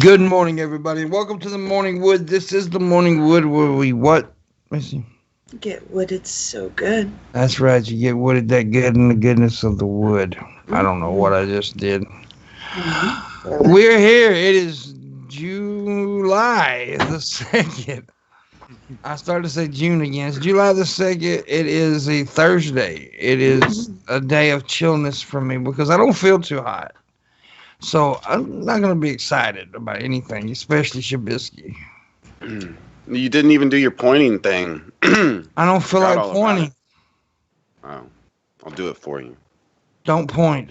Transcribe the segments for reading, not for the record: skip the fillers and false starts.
Good morning, everybody. Welcome to the Morning Wood. This is the Morning Wood where we what? Missy? Get wooded so good. That's right. You get wooded that good in the goodness of the wood. I don't know what I just did. We're here. It is July the 2nd. I started to say June again. It's July the 2nd. It is a Thursday. It is a day of chillness for me because I don't feel too hot. So I'm not going to be excited about anything, especially Shabisky. You didn't even do your pointing thing. I don't feel like pointing. Oh, I'll do it for you. Don't point.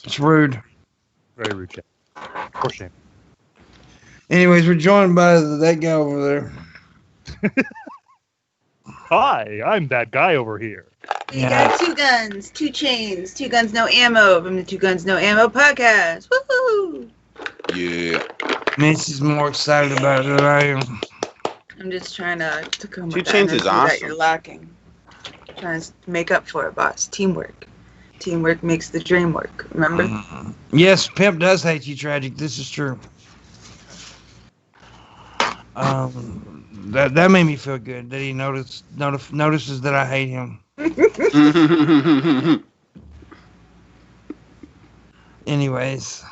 It's rude. Very rude. For shame. Anyways, we're joined by that guy over there. Hi, I'm that guy over here. We got 2 guns, 2 chains, 2 guns, no ammo from the 2 Guns, No Ammo podcast. Woohoo! Yeah. Missy's more excited about it than I am. I'm just trying to come 2 with chains that is energy that awesome. you're lacking. Trying to make up for it, boss. Teamwork. Teamwork makes the dream work. Remember? Yes, Pimp does hate you, Tragic. This is true. That made me feel good that he notices that I hate him. Anyways,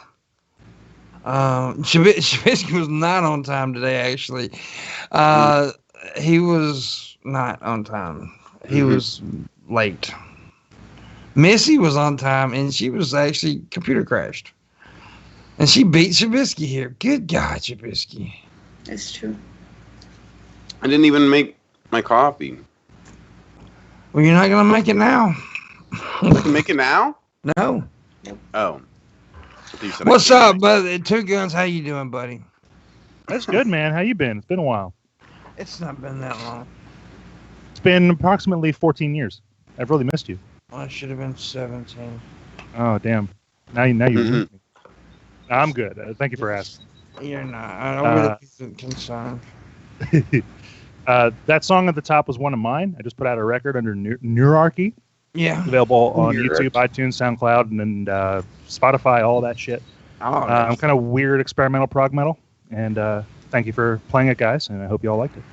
Shabisky was not on time today. Actually, he was not on time. He was late. Missy was on time, and she was actually computer crashed, and she beat Shabisky here. Good God, Shabisky. It's true. I didn't even make my coffee. Well, you're not gonna make it now. Make it now? No. Oh. What's up, buddy? 2 Guns, how you doing, buddy? That's good, man. How you been? It's been a while. It's not been that long. It's been approximately 14 years. I've really missed you. Well, I should have been 17. Oh, damn. Now you're me. I'm good. Thank you for asking. You're not. I don't really be concerned. That song at the top was one of mine. I just put out a record under Neurarchy. Yeah. Available on YouTube, iTunes, SoundCloud, and Spotify, all that shit. I'm kind of weird experimental prog metal. And thank you for playing it, guys. And I hope you all liked it.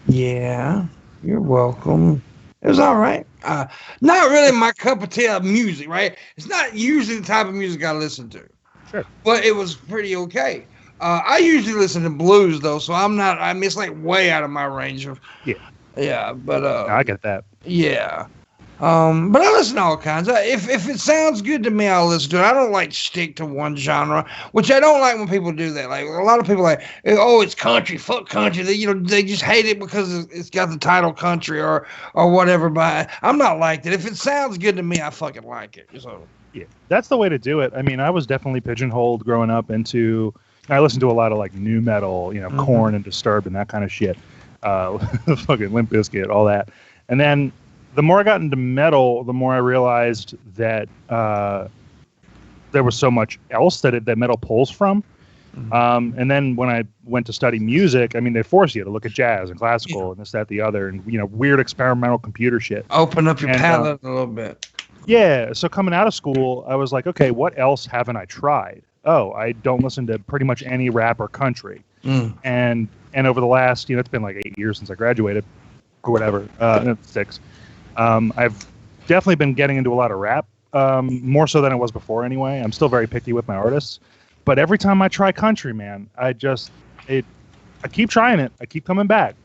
Yeah. You're welcome. It was all right. Not really my cup of tea of music, right? It's not usually the type of music I listen to. Sure. But it was pretty okay. I usually listen to blues, though, so it's like way out of my range of... Yeah. Yeah, but... I get that. Yeah. But I listen to all kinds. If it sounds good to me, I'll listen to it. I don't like stick to one genre, which I don't like when people do that. Like a lot of people like, oh, it's country, fuck country. They just hate it because it's got the title country or whatever. But I'm not like that. If it sounds good to me, I fucking like it. So yeah, that's the way to do it. I mean, I was definitely pigeonholed growing up into. I listened to a lot of like new metal, Korn and Disturbed and that kind of shit. Fucking Limp Bizkit, all that, and then. The more I got into metal, the more I realized that there was so much else that metal pulls from. And then when I went to study music, I mean, they force you to look at jazz and classical and this, that, the other, and weird experimental computer shit. Open up your palette a little bit. Yeah. So coming out of school, I was like, okay, what else haven't I tried? Oh, I don't listen to pretty much any rap or country. And over the last, it's been like 8 years since I graduated or whatever, 6. I've definitely been getting into a lot of rap, more so than it was before anyway. I'm still very picky with my artists. But every time I try country, man, I keep trying it. I keep coming back.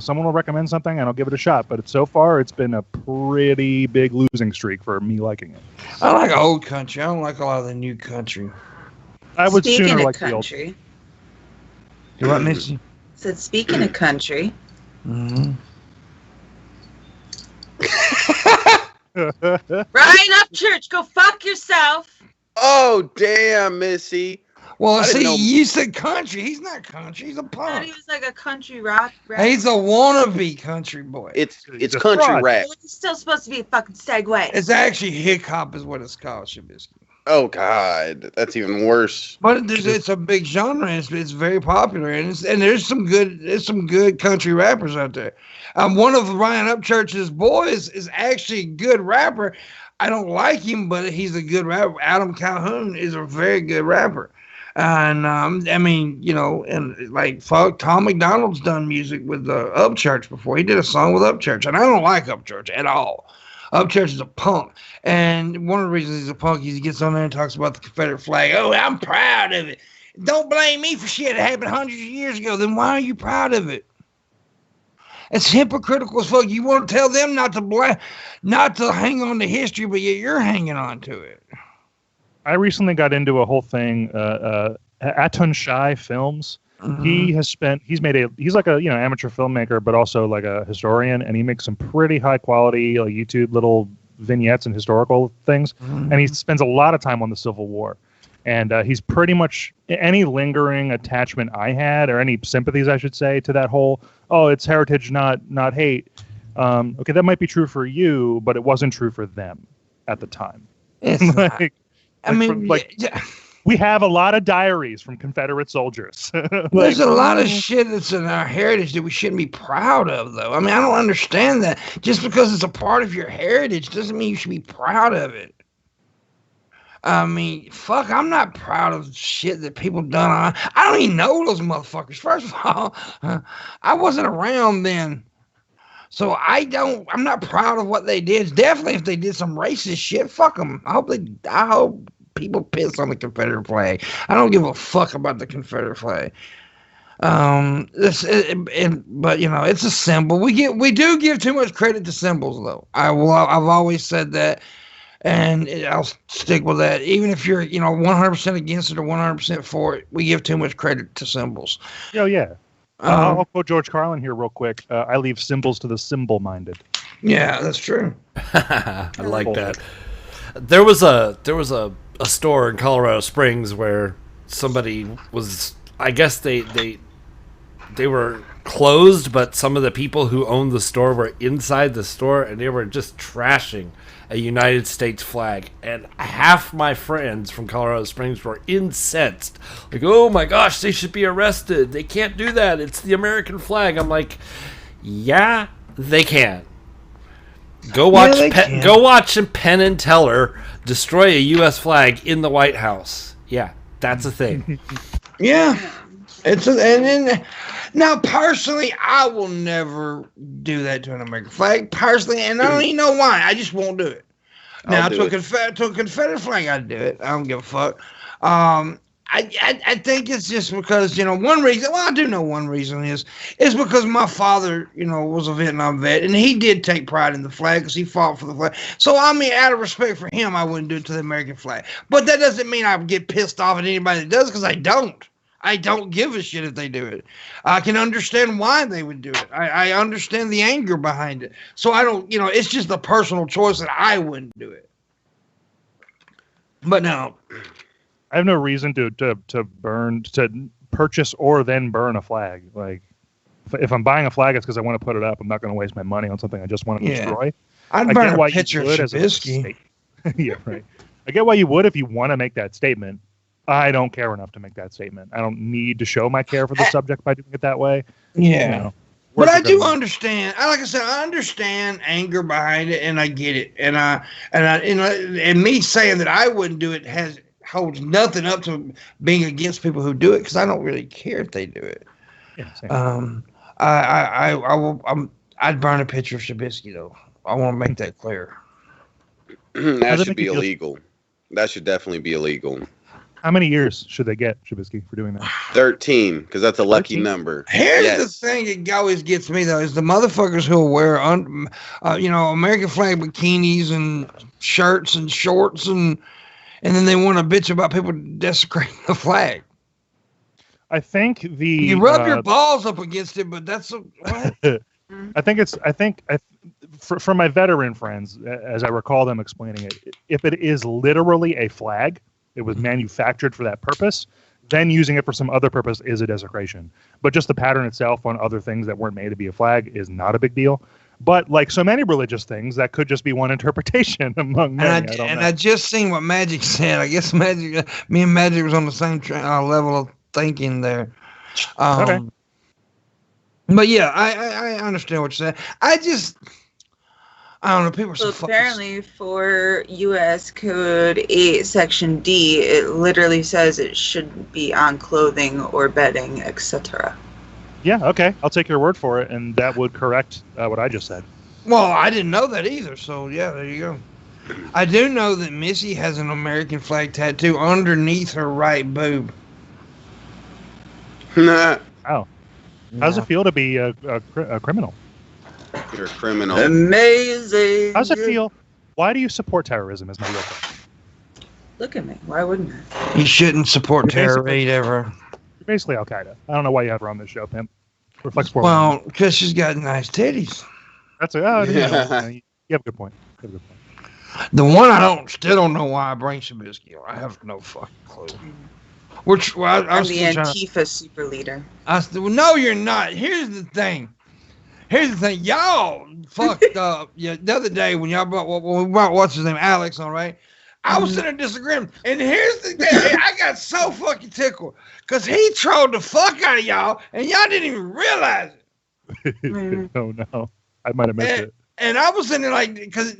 Someone will recommend something and I'll give it a shot. But so far, it's been a pretty big losing streak for me liking it. I like old country. I don't like a lot of the new country. I would Speaking sooner of like country, the old. Do what, Missy? Said speaking of country. Mm-hmm. Ryan Upchurch, go fuck yourself. Oh, damn, Missy. Well, see, you said country. He's not country. He's a I thought punk. he was like a country rock. He's a wannabe country boy. It's country fraud. rap. It's still supposed to be a fucking segue. It's actually hip hop is what it's called, Shabisky. Oh, God. That's even worse. But it's a big genre. And it's very popular, and there's some good country rappers out there. One of Ryan Upchurch's boys is actually a good rapper. I don't like him, but he's a good rapper. Adam Calhoun is a very good rapper. And I mean, and like fuck, Tom McDonald's done music with Upchurch before. He did a song with Upchurch, and I don't like Upchurch at all. Upchurch is a punk. And one of the reasons he's a punk is he gets on there and talks about the Confederate flag. Oh, I'm proud of it. Don't blame me for shit that happened hundreds of years ago. Then why are you proud of it? It's hypocritical as fuck. You want to tell them not to hang on to history, but yet you're hanging on to it. I recently got into a whole thing. Aton Shai Films. Mm-hmm. He's like a amateur filmmaker, but also like a historian, and he makes some pretty high quality like YouTube little vignettes and historical things. Mm-hmm. And he spends a lot of time on the Civil War. And he's pretty much any lingering attachment I had, or any sympathies, I should say, to that whole, it's heritage, not hate. Okay, that might be true for you, but it wasn't true for them at the time. We have a lot of diaries from Confederate soldiers. There's a lot of shit that's in our heritage that we shouldn't be proud of, though. I mean, I don't understand that. Just because it's a part of your heritage doesn't mean you should be proud of it. I mean, fuck, I'm not proud of shit that people done. I don't even know those motherfuckers. First of all, I wasn't around then. So I'm not proud of what they did. Definitely if they did some racist shit, fuck them. I hope people piss on the Confederate flag. I don't give a fuck about the Confederate flag. But it's a symbol. We do give too much credit to symbols, though. I've always said that. And I'll stick with that. Even if you're, 100% against it or 100% for it, we give too much credit to symbols. Oh, yeah. I'll quote George Carlin here real quick. I leave symbols to the symbol-minded. Yeah, that's true. I like that. There was a store in Colorado Springs where somebody was, I guess they were closed, but some of the people who owned the store were inside the store, and they were just trashing a United States flag, and half my friends from Colorado Springs were incensed. Like, oh my gosh, they should be arrested. They can't do that. It's the American flag. I'm like, yeah, they can. Go watch Penn and Teller destroy a U.S. flag in the White House. Yeah, that's a thing. Yeah, now personally, I will never do that to an American flag. Personally, and I don't even know why. I just won't do it. Now to a Confederate flag, I'd do it. I don't give a fuck. I think it's just because, one reason, well, I do know one reason is because my father, was a Vietnam vet, and he did take pride in the flag because he fought for the flag. So, I mean, out of respect for him, I wouldn't do it to the American flag. But that doesn't mean I would get pissed off at anybody that does, because I don't. I don't give a shit if they do it. I can understand why they would do it. I understand the anger behind it. So I don't, it's just a personal choice that I wouldn't do it. But no. I have no reason to purchase or then burn a flag. Like, if I'm buying a flag, it's because I want to put it up. I'm not going to waste my money on something I just want to destroy. I'd burn a picture of Shabisky. Yeah, right. I get why you would if you want to make that statement. I don't care enough to make that statement. I don't need to show my care for the subject by doing it that way. Yeah. But I do understand. Like I said, I understand anger behind it, and I get it. And me saying that I wouldn't do it holds nothing up to being against people who do it, because I don't really care if they do it. Yeah, same. I'd burn a picture of Shabisky, though. I want to make that clear. That should be illegal. That should definitely be illegal. How many years should they get, Shabisky, for doing that? 13, because that's a lucky 13? number. Here's the thing that always gets me, though, is the motherfuckers who wear, American flag bikinis and shirts and shorts, and then they want to bitch about people desecrating the flag. I think you rub your balls up against it, but that's what? For my veteran friends, as I recall them explaining it, if it is literally a flag, it was manufactured for that purpose, then using it for some other purpose is a desecration. But just the pattern itself on other things that weren't made to be a flag is not a big deal. But like so many religious things, that could just be one interpretation among many. I just seen what Magic said. I guess me and Magic was on the same level of thinking there. Okay. But yeah, I understand what you're saying. I don't know. People are so fucking... apparently for U.S. Code 8, Section D, it literally says it should be on clothing or bedding, etc. Yeah, okay. I'll take your word for it, and that would correct what I just said. Well, I didn't know that either. So yeah, there you go. I do know that Missy has an American flag tattoo underneath her right boob. Nah, Oh, how does it feel to be a criminal? you're a criminal. Amazing. How does it feel? Why do you support terrorism? Is my real question. Look at me. Why wouldn't I? You shouldn't support terror raid ever. You're basically Al Qaeda. I don't know why you have her on this show, Pimp. Reflects poor. Well, because she's got nice titties. That's you have a good point. You have a good point. The one I still don't know why I bring Shabisky. I have no fucking clue. Which well, I'm the Antifa super leader. No, you're not. Here's the thing. Y'all fucked up. Yeah, the other day when we brought what's his name, Alex, on, right? I was sitting there disagreeing, and here's the thing. I got so fucking tickled because he trolled the fuck out of y'all, and y'all didn't even realize it. Oh no, I might have missed it. And I was sitting there like, because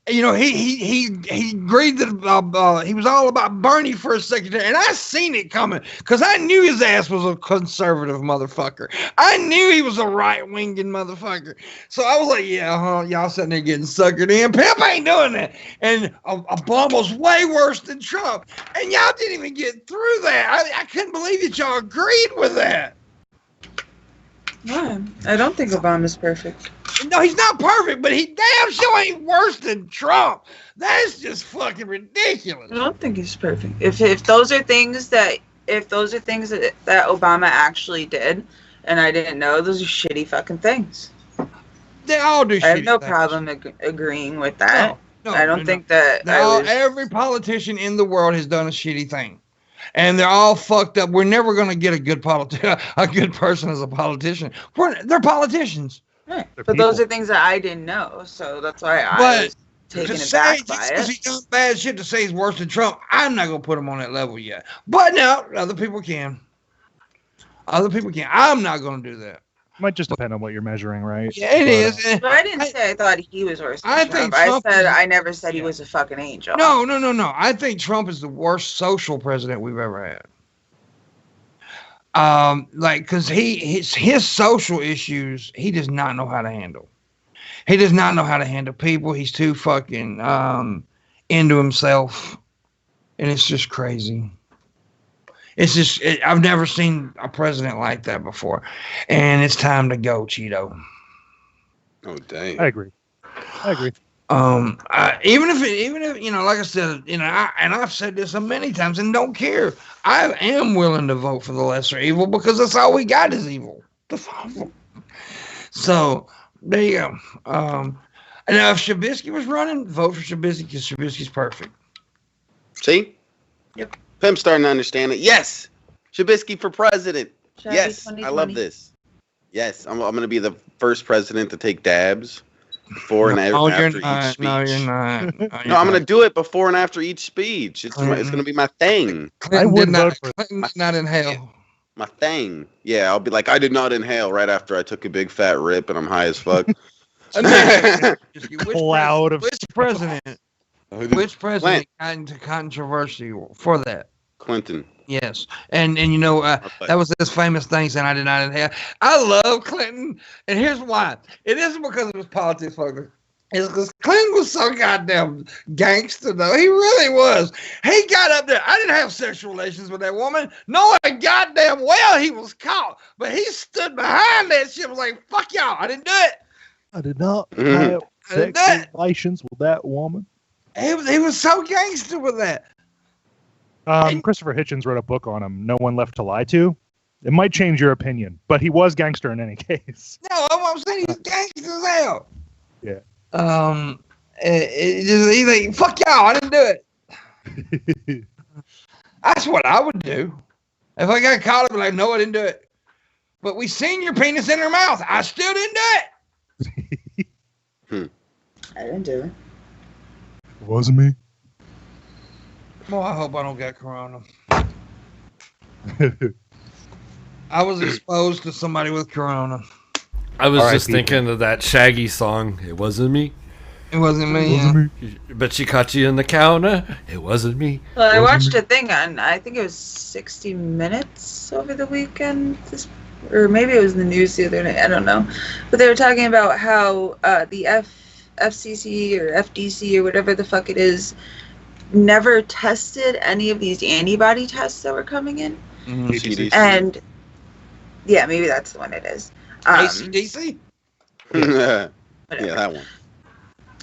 you know he agreed that he was all about Bernie for a second there, and I seen it coming because I knew his ass was a conservative motherfucker. I knew he was a right-winging motherfucker. So I was like, yeah, y'all sitting there getting suckered in. Pimp ain't doing that. And Obama's way worse than Trump, and y'all didn't even get through that. I couldn't believe that y'all agreed with that. Why? I don't think Obama's perfect. No, he's not perfect, but he damn sure ain't worse than Trump. That's just fucking ridiculous. I don't think he's perfect. If those are things that Obama actually did, and I didn't know, those are shitty fucking things. They all do shitty I have no things. problem agreeing with that. No, I don't think that every politician in the world has done a shitty thing. And they're all fucked up. We're never going to get a good person as a politician. They're politicians. Right. But those are things that I didn't know, so that's why I was taken aback by it. Because he's done bad shit to say he's worse than Trump, I'm not going to put him on that level yet. But now, other people can. I'm not going to do that. Might just depend on what you're measuring, right? Yeah, it is. But I didn't say I thought he was worse than Trump. I never said he was a fucking angel. No. I think Trump is the worst social president we've ever had. Because his social issues, he does not know how to handle. He does not know how to handle people. He's too fucking into himself, and it's just crazy. I've never seen a president like that before, and it's time to go, Cheeto. Oh dang! I agree. Even if you know, like I said, you know, I've said this many times and don't care. I am willing to vote for the lesser evil because that's all we got is evil. So there you go. And now if Shabisky was running, vote for Shabisky because Shabisky's perfect. See? Yep. Pimp's starting to understand it. Yes, Shabisky for president. Yes, I love this. Yes, I'm going to be the first president to take dabs before and after each speech. No, you're not. No, I'm going to do it before and after each speech. It's going to be my thing. Clinton did not inhale. My thing. Yeah, I'll be like, I did not inhale right after I took a big fat rip and I'm high as fuck. Cloud of which president got into controversy for that? Clinton. Yes, and you know that was this famous thing saying I did not inhale. I love Clinton, and here's why. It isn't because of his politics, folks. It's because Clinton was so goddamn gangster, though. He really was. He got up there. I didn't have sexual relations with that woman. No, goddamn well he was caught, but he stood behind that shit. Was like, fuck y'all. I didn't do it. I did not have sexual relations with that woman. He was so gangster with that. Christopher Hitchens wrote a book on him, No One Left to Lie To. It might change your opinion, but he was gangster in any case. No, I'm saying he's gangster as hell. Yeah. He's like, fuck y'all, I didn't do it. That's what I would do. If I got caught, I'd be like, no, I didn't do it. But we seen your penis in her mouth. I still didn't do it. I didn't do it. It wasn't me. Well, I hope I don't get corona. I was exposed to somebody with corona. I was just thinking of that Shaggy song. It wasn't me. It wasn't me. But she caught you in the counter. It wasn't me. Well, I watched a thing on, I think it was 60 Minutes over the weekend. or maybe it was in the news the other night. I don't know, but they were talking about how the FCC or FDC or whatever the fuck it is never tested any of these antibody tests that were coming in. CDC. And yeah, maybe that's the one it is. ACDC? Yeah, that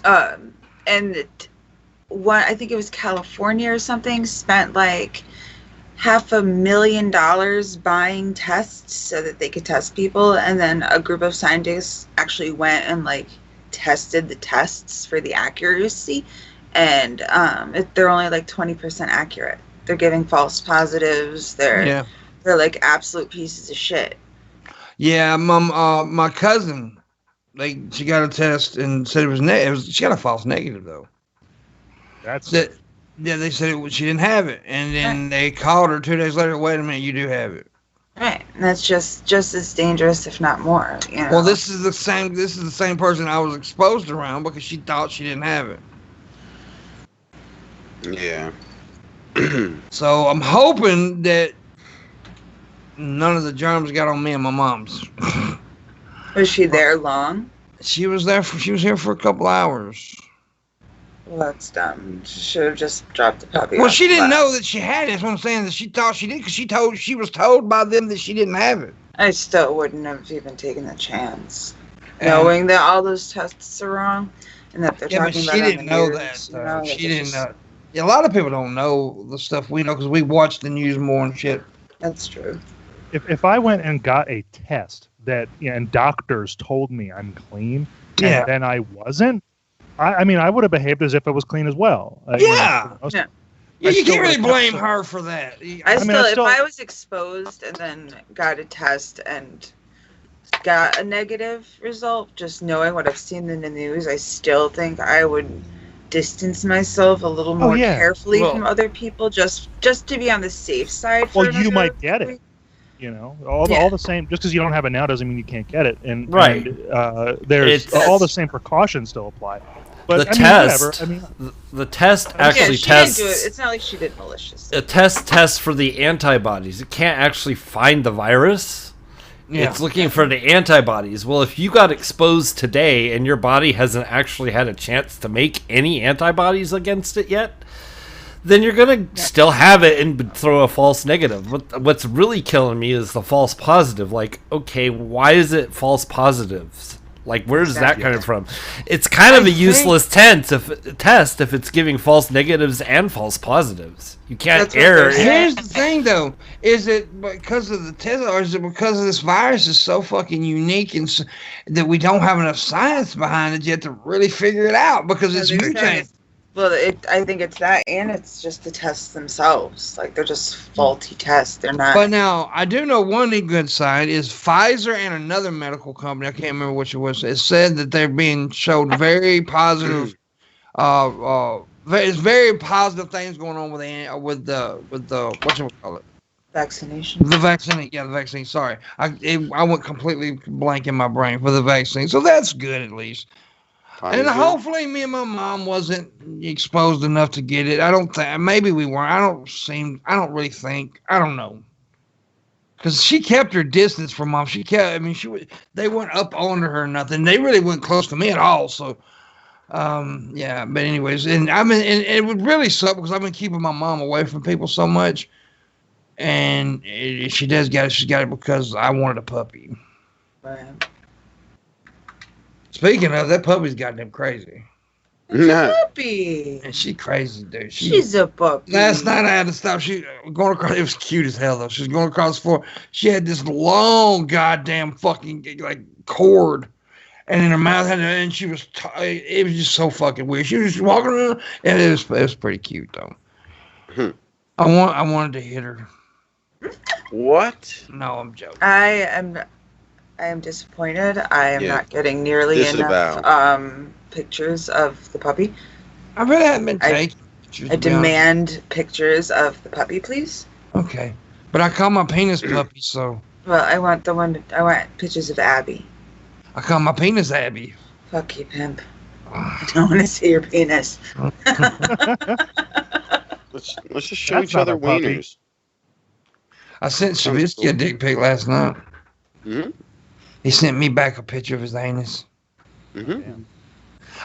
one. And one, I think it was California or something, spent like $500,000 buying tests so that they could test people, and then a group of scientists actually went and like tested the tests for the accuracy, and they're only like 20% accurate. They're giving false positives. They're like absolute pieces of shit. Yeah, my cousin, like, she got a test and said it was negative. She got a false negative though. That's that. Yeah, they said she didn't have it, and then they called her 2 days later. Wait a minute, you do have it. Right, and that's just as dangerous, if not more. You know? Well, this is the same person I was exposed around because she thought she didn't have it. Yeah. So I'm hoping that none of the germs got on me and my mom's. Was she there long? She was here for a couple hours. Well, that's dumb. She should have just dropped the puppy. Well, she didn't know that she had it. That's what I'm saying. That she thought she did because she was told by them that she didn't have it. I still wouldn't have even taken the chance, knowing that all those tests are wrong and that they're talking about. She didn't know that. You know, she didn't know. Yeah, a lot of people don't know the stuff we know because we watch the news more and shit. That's true. If I went and got a test that and doctors told me I'm clean, and then I wasn't. I mean, I would have behaved as if it was clean as well. You can't really blame her for that. If I was exposed and then got a test and got a negative result, just knowing what I've seen in the news, I still think I would distance myself a little more carefully from other people, just to be on the safe side. Well, you might get it. You know, all the same. Just because you don't have it now doesn't mean you can't get it. And there's all the same precautions still apply. But the test actually tests. Didn't do it. It's not like she did malicious. A test tests for the antibodies. It can't actually find the virus. Yeah. It's looking for the antibodies. Well, if you got exposed today and your body hasn't actually had a chance to make any antibodies against it yet, then you're going to still have it and throw a false negative. What's really killing me is the false positive. Like, okay, why is it false positives? Like, where does that come from? It's kind of a useless test if it's giving false negatives and false positives. You can't err. Here's the thing, though. Is it because of the test, or is it because of this virus is so fucking unique and that we don't have enough science behind it yet to really figure it out? Because it's mutating. Well, I think it's that, and it's just the tests themselves. Like, they're just faulty tests. They're not. But now, I do know one good side is Pfizer and another medical company, I can't remember which it was, it said that they're being showed very positive, there's very positive things going on with the whatchamacallit? Vaccination. The vaccine, sorry. I went completely blank in my brain for the vaccine, so that's good at least. And hopefully me and my mom wasn't exposed enough to get it. I don't think, maybe we weren't. I don't really think, I don't know. Because she kept her distance from mom. They weren't up on her or nothing. They really weren't close to me at all. So, but anyways, and it would really suck because I've been keeping my mom away from people so much. And she does got it. She's got it because I wanted a puppy. Right. Speaking of, that puppy's goddamn crazy. Puppy. And she crazy, dude. She's a puppy. Last night I had to stop. She going across. It was cute as hell though. She was going across the floor. She had this long goddamn fucking like cord, and in her mouth and she was. It was just so fucking weird. She was just walking around, and it was pretty cute though. I wanted to hit her. What? No, I'm joking. I am disappointed. I am not getting nearly enough pictures of the puppy. I really haven't been taking pictures. I demand pictures of the puppy, please. Okay. But I call my penis puppy, so. Well, I want pictures of Abby. I call my penis Abby. Fuck you, pimp. I don't want to see your penis. Let's just show each other wieners. I sent Shabisky a dick pic last night. Mm-hmm. He sent me back a picture of his anus. Mm-hmm.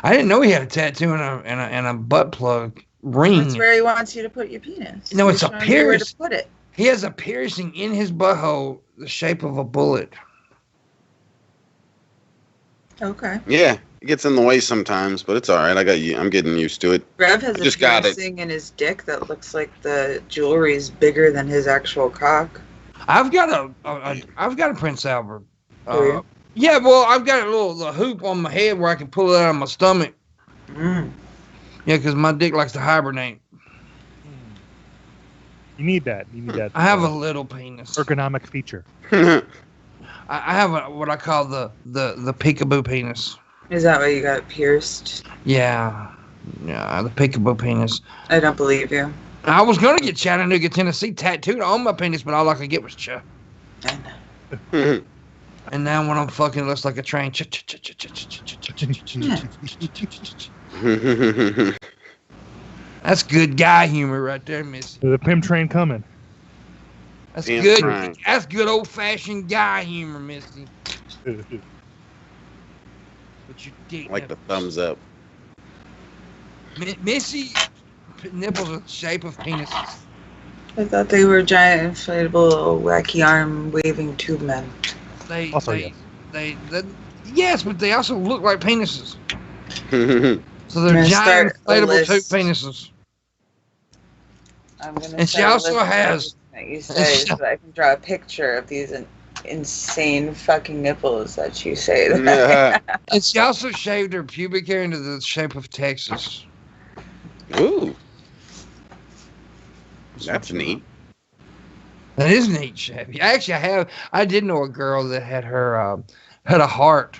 I didn't know he had a tattoo and a butt plug ring. That's where he wants you to put your penis. No, it's a piercing. Where to put it. He has a piercing in his butthole, the shape of a bullet. Okay. Yeah, it gets in the way sometimes, but it's all right. I'm getting used to it. Rev has a piercing in his dick that looks like the jewelry is bigger than his actual cock. I've got a Prince Albert. You? Yeah, well, I've got a little hoop on my head where I can pull it out of my stomach. Mm. Yeah, because my dick likes to hibernate. You need that. I have a little penis. Ergonomic feature. I have what I call the peekaboo penis. Is that why you got it pierced? Yeah, the peekaboo penis. I don't believe you. I was gonna get Chattanooga, Tennessee tattooed on my penis, but all I could get was Ch. I know. And now when I'm fucking, it looks like a train. That's good guy humor right there, Missy. The pimp train coming. That's Damn good. right. That's good old fashioned guy humor, Missy. But you dig Like the thumbs up. Missy nipples are the shape of penises. I thought they were giant, inflatable, wacky arm waving tube men. Yes, but they also look like penises. So they're I'm gonna giant start a inflatable tube list. penises. I'm gonna. And she start a also list of has- everything that you say so that I can draw a picture of these insane fucking nipples that you say. That And she also shaved her pubic hair into the shape of Texas. Ooh. That's neat. That is neat, Shabby. Actually, I did know a girl that had had a heart.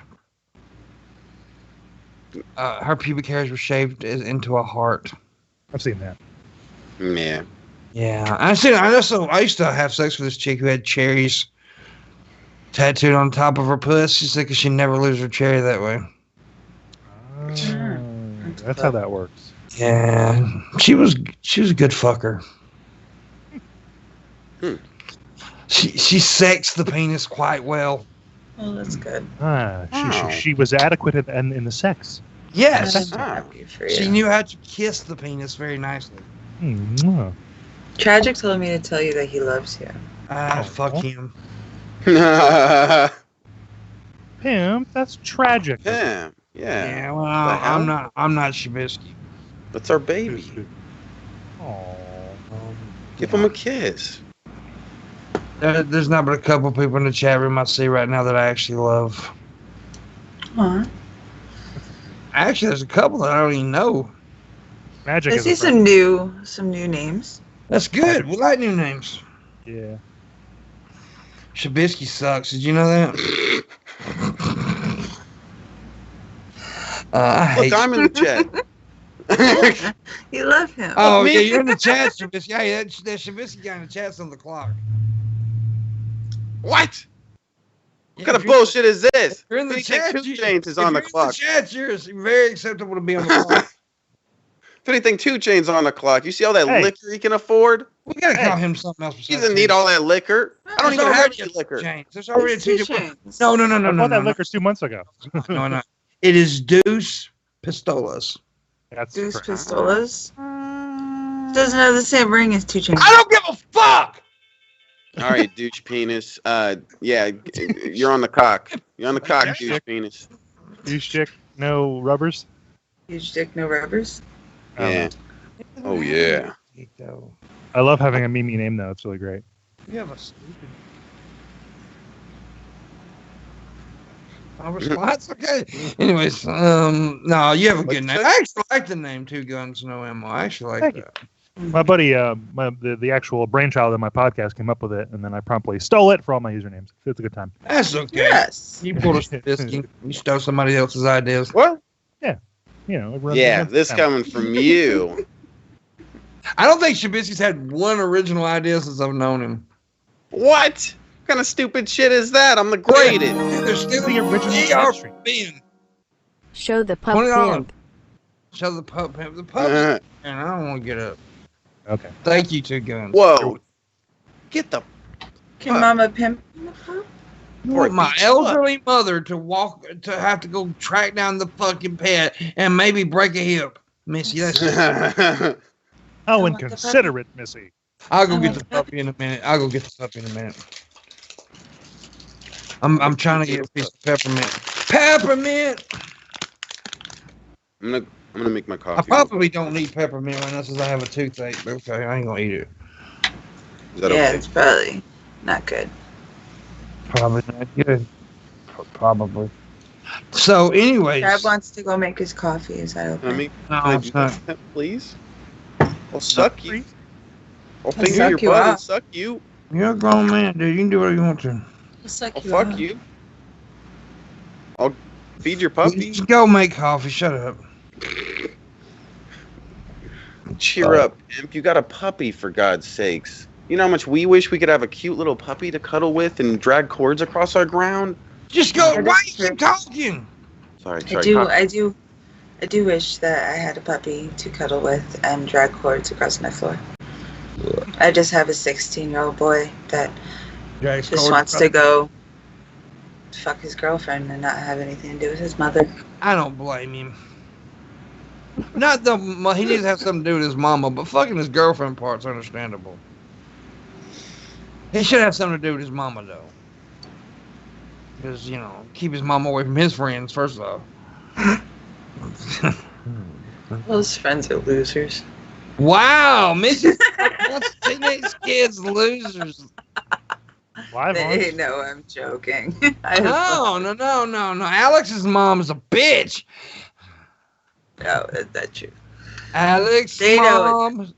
Her pubic hairs were shaved into a heart. I've seen that. Yeah. Yeah, I used to have sex with this chick who had cherries tattooed on top of her puss. She said 'cause she never lose her cherry that way. That's how that works. Yeah, she was a good fucker. She sexed the penis quite well. Oh, that's good. She was adequate in the sex. Yes, I'm happy for you. she knew how to kiss the penis very nicely. Mwah. Tragic told me to tell you that he loves you. Fuck him. Pimp, that's tragic. Yeah. Yeah. Yeah, well, I'm not Shabisky. That's our baby. Aw. Give him a kiss. There's not but a couple people in the chat room I see right now that I actually love. Aw. Actually, there's a couple that I don't even know. Magic I is see a friend. some new names. That's good. We like new names. Yeah. Shabisky sucks. Did you know that? I hate. Look, I'm in the chat. You love him. Oh yeah, you're in the chat, Shabisky. Hey, that Shabisky guy in the chat's on the clock. What? Yeah, What kind of bullshit is this? You're in the Who do you think chat. 2 Chainz is on the clock. In the chat, you're very acceptable to be on the clock. If anything, 2 Chainz on the clock. You see all that Hey. liquor he can afford? We gotta call him something else. He doesn't need all that liquor. I don't even have any liquor. There's already It's two. Two Chainz. No. I bought that liquor 2 months ago. No. It is Deuce Pistolas. That's Deuce correct. Pistolas. Doesn't have the same ring as 2 Chainz. I don't give a fuck. All right, douche penis. Yeah, you're on the cock. You're on the cock, douche penis. Douche chick, no rubbers. Huge dick, no rubbers. Yeah. Oh yeah. I love having a Mimi name though. It's really great. You have a stupid. I'll response. Okay. Anyways, no, you have a good name. I actually like the name Two Guns No Ammo. I actually like Thank that. My buddy, the actual brainchild of my podcast came up with it, and then I promptly stole it for all my usernames. It's a good time. That's okay. Yes. You pulled a Shabisky. You stole somebody else's ideas. What? You know. it runs Yeah, against this them. coming from you. I don't think Shabisky's had one original idea since I've known him. What? What kind of stupid shit is that? I'm the greatest. They're still The original mystery. being. Show the pup $20. pimp. Show the pup. The pup. And I don't want to get up. Okay. Thank you, Two Guns. Whoa. Get the. Can Mama pimp the pup? want my elderly mother to have to go track down the fucking pet and maybe break a hip. Missy, that's how inconsiderate, Missy. I'll go get the puppy in a minute. I'm trying to get a piece of peppermint. Peppermint! I'm gonna make my coffee. I probably don't need peppermint right now since I have a toothache. But okay, I ain't gonna eat it. Is that okay? It's probably not good. Probably not good. Probably. So, anyways. Dad wants to go make his coffee. Is that okay? No, it's not. Please? I'll suck you. I'll finger your butt and suck you. You're a grown man, dude. You can do whatever you want to. I'll fuck you. I'll feed your puppy. Just go make coffee. Shut up. Cheer up, Imp. You got a puppy, for God's sakes. You know how much we wish we could have a cute little puppy to cuddle with and drag cords across our ground? Just go. Why you keep talking? Sorry. I do wish that I had a puppy to cuddle with and drag cords across my floor. I just have a 16-year-old boy that just wants to go fuck his girlfriend and not have anything to do with his mother. I don't blame him. He needs to have something to do with his mama, but fucking his girlfriend part's understandable. He should have something to do with his mama, though. Because, keep his mama away from his friends, first off. Those friends are losers. Wow, Missy. What's teenage kids losers? They know I'm joking. No. Alex's mom is a bitch. No, that's true. Alex's mom is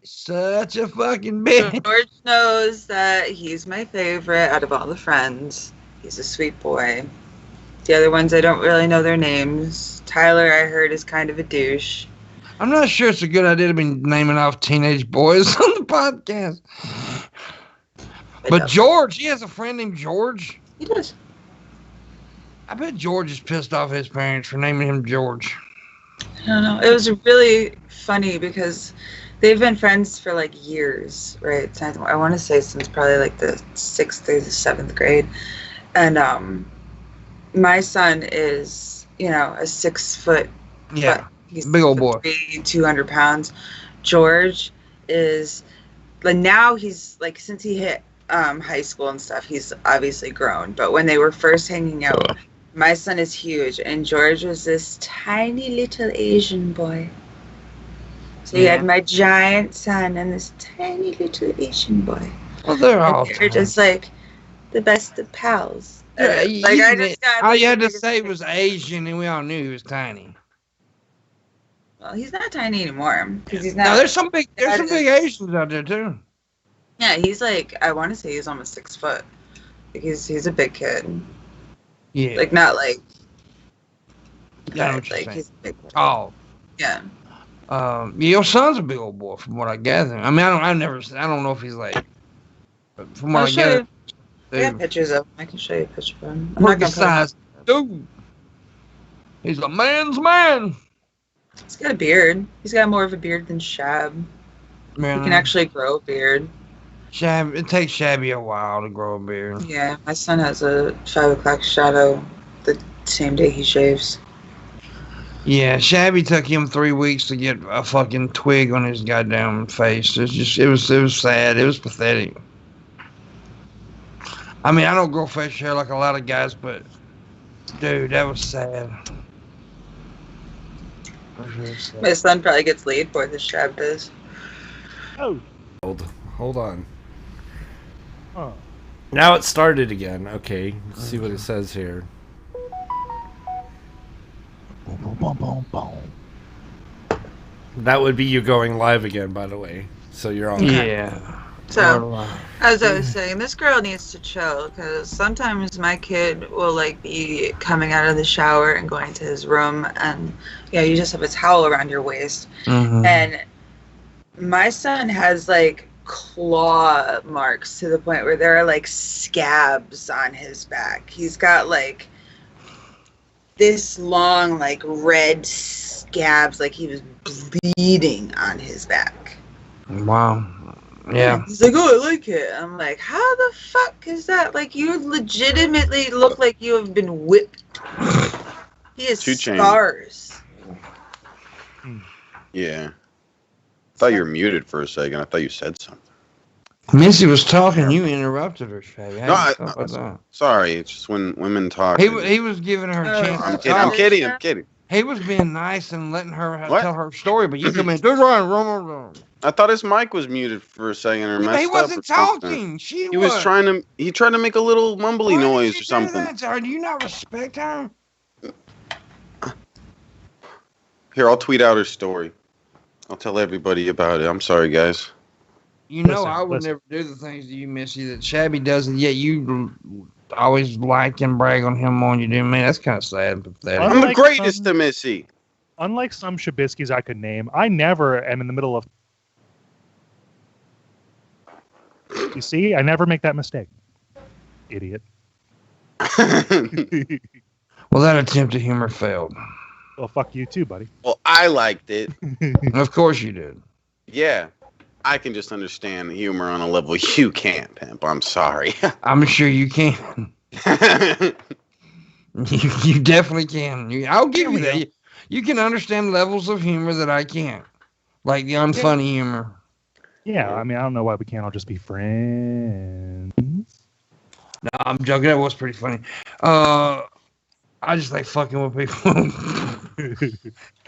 such a fucking bitch. George knows that he's my favorite out of all the friends. He's a sweet boy. The other ones, I don't really know their names. Tyler, I heard, is kind of a douche. I'm not sure it's a good idea to be naming off teenage boys on the podcast. But George, he has a friend named George. He does. I bet George is pissed off his parents for naming him George. I don't know. It was really funny because they've been friends for like years, right? I want to say since probably like the 6th or the 7th grade. And my son is, a 6 foot. Yeah. He's big old boy. 200 pounds. George is like, now he's like, since he hit high school and stuff, he's obviously grown. But when they were first hanging out, my son is huge, and George was this tiny little Asian boy. So you had my giant son and this tiny little Asian boy. Well, they're just like the best of pals. Yeah, all you had to say was Asian, and we all knew he was tiny. Well, he's not tiny anymore because he's not. No, there's some big Asians out there too. Yeah, he's like, I want to say he's almost 6 foot. Like he's a big kid. Yeah. Like not like. Yeah, like he's a big kid. Tall. Yeah. Your son's a big old boy, from what I gather. I mean, I don't know if he's like. But from what I gather. I got pictures of him. I can show you a picture of him. Look at size, dude. He's a man's man. He's got a beard. He's got more of a beard than Shab. Man, he can actually grow a beard. It takes Shabby a while to grow a beard. Yeah, my son has a 5 o'clock shadow the same day he shaves. Yeah, Shabby took him 3 weeks to get a fucking twig on his goddamn face. It was sad. It was pathetic. I mean, I don't grow facial hair like a lot of guys, but dude, that was sad. My son probably gets laid more than Shab does. Oh. Hold on. Oh. Now it started again. Okay, let's see what it says here. That would be you going live again, by the way. So you're on. Yeah. So, as I was saying, this girl needs to chill because sometimes my kid will like be coming out of the shower and going to his room, and you just have a towel around your waist, and my son has like claw marks to the point where there are like scabs on his back. He's got like this long like red scabs, like he was bleeding on his back. Wow. Yeah. He's like, oh, I like it. I'm like, how the fuck is that? Like, you legitimately look like you have been whipped. He has 2 Chainz. scars. Yeah. I thought you were muted for a second. I thought you said something. Missy was talking. You interrupted her, Shabby. Sorry. It's just when women talk. He was giving her a chance to talk. I'm kidding. He was being nice and letting her tell her story, but you come in. I thought his mic was muted for a second or messed up. He wasn't talking. He was trying to. He tried to make a little mumbly noise or something. Do you not respect her? Here, I'll tweet out her story. I'll tell everybody about it. I'm sorry, guys. You know, I would never do the things to you, Missy, that Shabby does, and yet you always like and brag on him more than you do me. That's kind of sad and pathetic. I'm the greatest to Missy. Unlike some Shabiskys I could name, I never am in the middle of... You see? I never make that mistake. Idiot. Well, that attempt at humor failed. Well, fuck you too, buddy. Well, I liked it. Of course you did. Yeah. I can just understand humor on a level you can't, Pimp. I'm sorry. I'm sure you can. you definitely can. I'll give you that. You can understand levels of humor that I can't. Like the unfunny humor. Yeah, I mean, I don't know why we can't all just be friends. No, I'm joking. That was pretty funny. I just like fucking with people.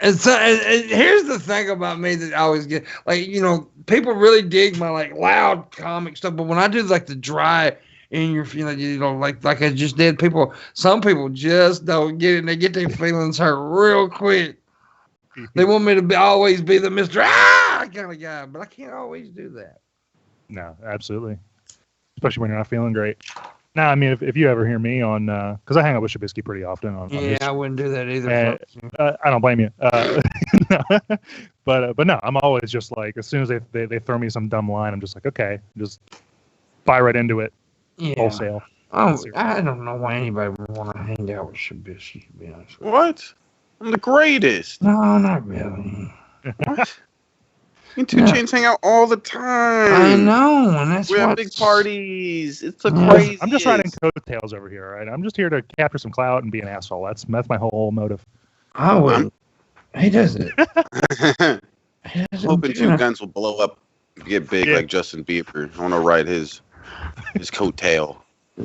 and here's the thing about me that I always get, like, you know, people really dig my like loud comic stuff, but when I do like the dry in your feeling, you know, like I just did, some people just don't get it, and they get their feelings hurt real quick. They want me to always be the Mr. kind of guy, but I can't always do that. No, absolutely. Especially when you're not feeling great. No, I mean, if you ever hear me on, because I hang out with Shabisky pretty often. I wouldn't do that either. I don't blame you. But no, I'm always just like, as soon as they throw me some dumb line, I'm just like, okay, just buy right into it, wholesale. I don't know why anybody would want to hang out with Shabisky, to be honest. What? I'm the greatest. No, not really. What? Me and 2 Chainz hang out all the time. I know, and that's we have big parties. It's the craziest. I'm just riding coattails over here, right? I'm just here to capture some clout and be an asshole. That's my whole motive. I wouldn't. He does it. I'm hoping 2 Guns will blow up, get big like Justin Bieber. I want to ride his coattail.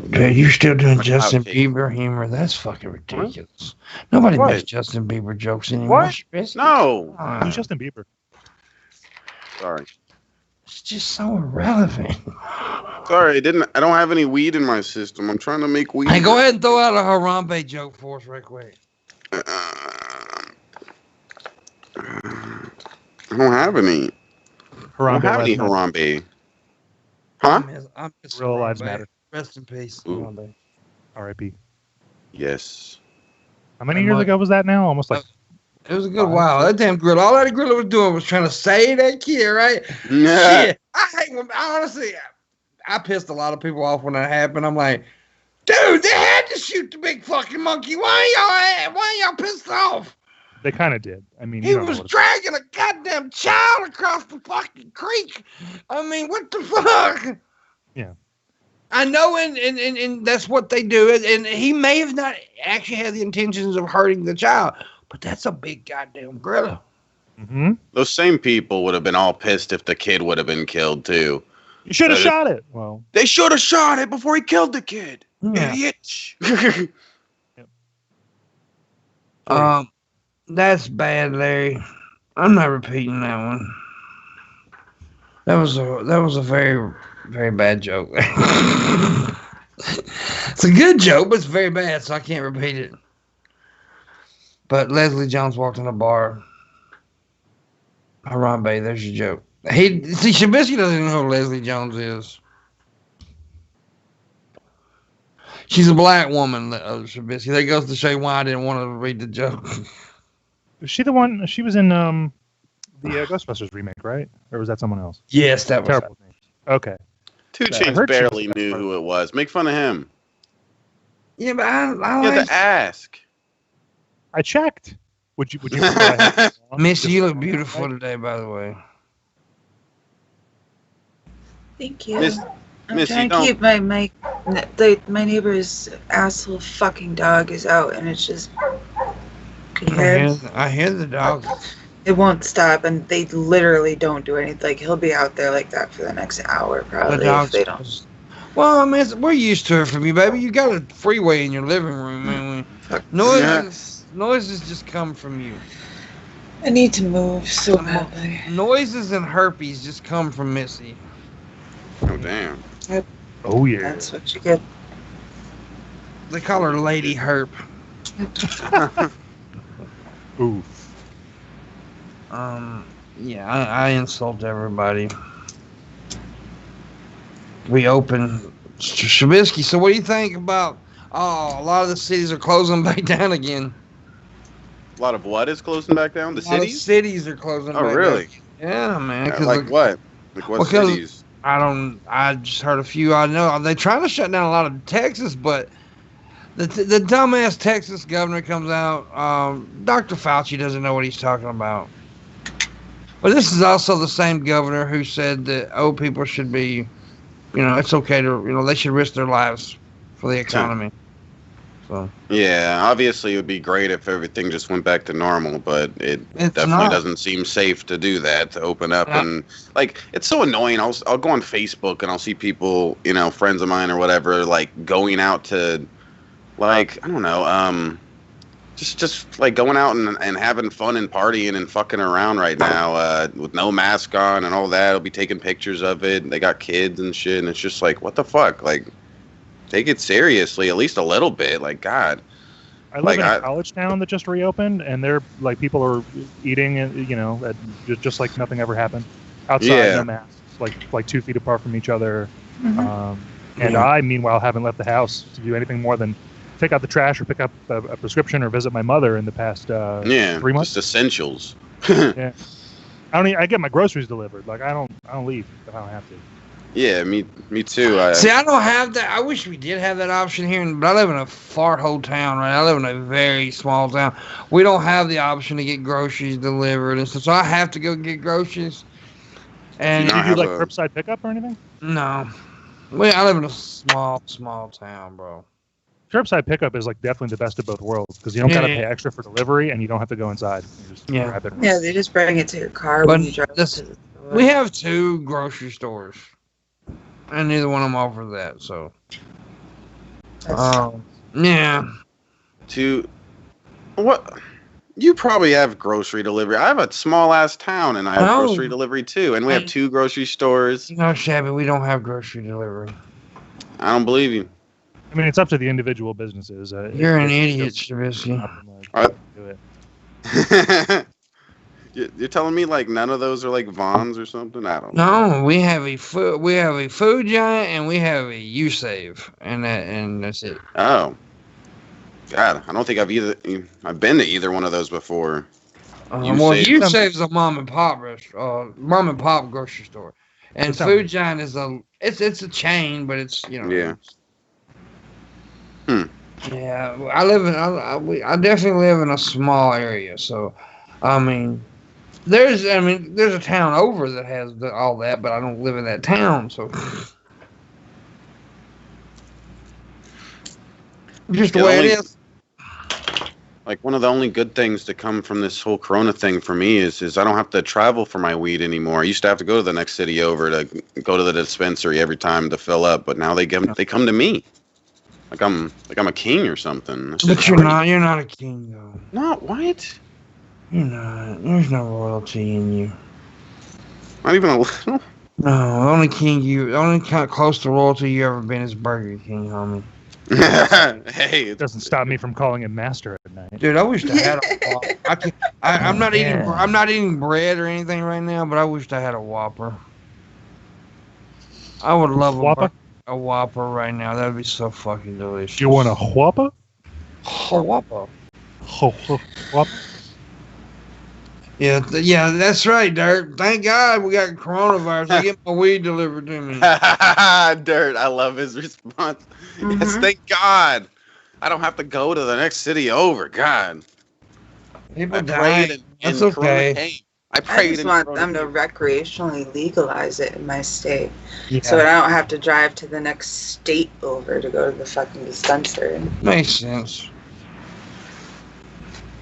Dude, you're still doing Justin Bieber humor? That's fucking ridiculous. Nobody makes Justin Bieber jokes anymore. What? No. Who's Justin Bieber? Sorry. It's just so irrelevant. Sorry, I don't have any weed in my system. I'm trying to make weed. Hey, go ahead and throw out a Harambe joke for us right quick. I don't have any. Harambe. Huh? I miss Real lives matter. Rest in peace, Ooh. Harambe. R.I.P. Yes. How many years ago was that now? Almost like... It was a good while. That damn gorilla, all that gorilla was doing was trying to save that kid, right? Yeah. Shit. Honestly, I pissed a lot of people off when that happened. I'm like, dude, they had to shoot the big fucking monkey. Why y'all pissed off? They kind of did. I mean, he was dragging a goddamn child across the fucking creek. I mean, what the fuck? Yeah. I know, and that's what they do. And he may have not actually had the intentions of hurting the child. But that's a big goddamn gorilla. Mm-hmm. Those same people would have been all pissed if the kid would have been killed too. You should have shot it. Well, they should have shot it before he killed the kid. Yeah. Idiots. Yep. That's bad, Larry. I'm not repeating that one. That was a very, very bad joke. It's a good joke, but it's very bad, so I can't repeat it. But Leslie Jones walked in a bar. Harambe, there's your joke. Shabisky doesn't even know who Leslie Jones is. She's a black woman, Shabisky. That goes to show you why I didn't want to read the joke. Was she the one? She was in the Ghostbusters remake, right? Or was that someone else? Yes, that was terrible name. Okay. 2 Chainz barely knew who it was. Make fun of him. Yeah, but I you had to ask. I checked. Would you? Missy, you look beautiful today, by the way. Thank you. I'm Miss, trying to keep my neighbor's asshole fucking dog is out, and it's just. Can you hear? I hear the dog. It won't stop, and they literally don't do anything. Like, he'll be out there like that for the next hour, probably, if they don't. Well, I mean, we're used to it from you, baby. You got a freeway in your living room, man. Noises just come from you. I need to move so badly. Noises and herpes just come from Missy. Oh, damn. Oh, yeah. That's what you get. They call her Lady Herp. Ooh. Yeah, I insult everybody. We open Shabisky. So what do you think about, a lot of the cities are closing back down again. A lot of what is closing back down? The cities? Cities are closing back down. Oh, really? Yeah, man. Like what? Like what cities? I just heard a few. I know they're trying to shut down a lot of Texas, but the dumbass Texas governor comes out. Dr. Fauci doesn't know what he's talking about. But this is also the same governor who said that old people should be, it's okay to, they should risk their lives for the economy. So. Yeah, obviously it would be great if everything just went back to normal, but it definitely doesn't seem safe to do that, to open up. And like, it's so annoying. I'll go on Facebook and I'll see people, friends of mine or whatever, like going out to, like, I don't know, just like going out and having fun and partying and fucking around right now, with no mask on and all that. I'll be taking pictures of it. They got kids and shit, and it's just like, what the fuck? Like, take it seriously, at least a little bit. Like, God. I live in a college town that just reopened, and they're like, people are eating, just like nothing ever happened. Outside, no masks, like 2 feet apart from each other. Mm-hmm. And I, meanwhile, haven't left the house to do anything more than pick out the trash or pick up a prescription or visit my mother in the past 3 months. Just essentials. Yeah, I get my groceries delivered. Like, I don't leave if I don't have to. Yeah, me too. See, I don't have that. I wish we did have that option here, but I live in a far whole town, right? I live in a very small town. We don't have the option to get groceries delivered and stuff, so I have to go get groceries. And do you do like curbside pickup or anything? No, I live in a small town, bro. Curbside pickup is like definitely the best of both worlds because you don't gotta pay extra for delivery and you don't have to go inside. You just grab it. Yeah, they just bring it to your car when you drive. We have 2 grocery stores, and neither one of them offer that. So, yeah. What? You probably have grocery delivery. I have a small ass town, and I have grocery delivery too, and we have 2 grocery stores. No, Shabby, we don't have grocery delivery. I don't believe you. I mean, it's up to the individual businesses. You're an idiot, Shabisky. You're telling me like none of those are like Vons or something? I don't know. No, we have a food giant and we have a U-Save, and that's it. Oh, God, I don't think I've been to either one of those before. U-Save is a mom and pop grocery store, and food giant is it's a chain, but it's Yeah. Yeah, I definitely live in a small area, so I mean, there's a town over that has all that, but I don't live in that town, so just the way it is. Like, one of the only good things to come from this whole Corona thing for me is I don't have to travel for my weed anymore. I used to have to go to the next city over to go to the dispensary every time to fill up, but now they come to me. Like I'm a king or something. But you're not. You're not a king, though. Not what? You're not. There's no royalty in you. Not even a little. No, the only kind of close to royalty you ever been is Burger King, homie. Hey, it doesn't stop me from calling him master at night. Dude, I wish I had a Whopper. I'm not eating. I'm not eating bread or anything right now, but I wished I had a Whopper. I would love a Whopper right now. That would be so fucking delicious. You want a Whopper? Whopper. Whopper. Yeah, that's right, Dirt. Thank God we got coronavirus. I get my weed delivered to me. Dirt, I love his response. Mm-hmm. Yes, thank God. I don't have to go to the next city over. God. People die. That's okay. I just want them to recreationally legalize it in my state, Yeah. so that I don't have to drive to the next state over to go to the fucking dispensary. Makes sense.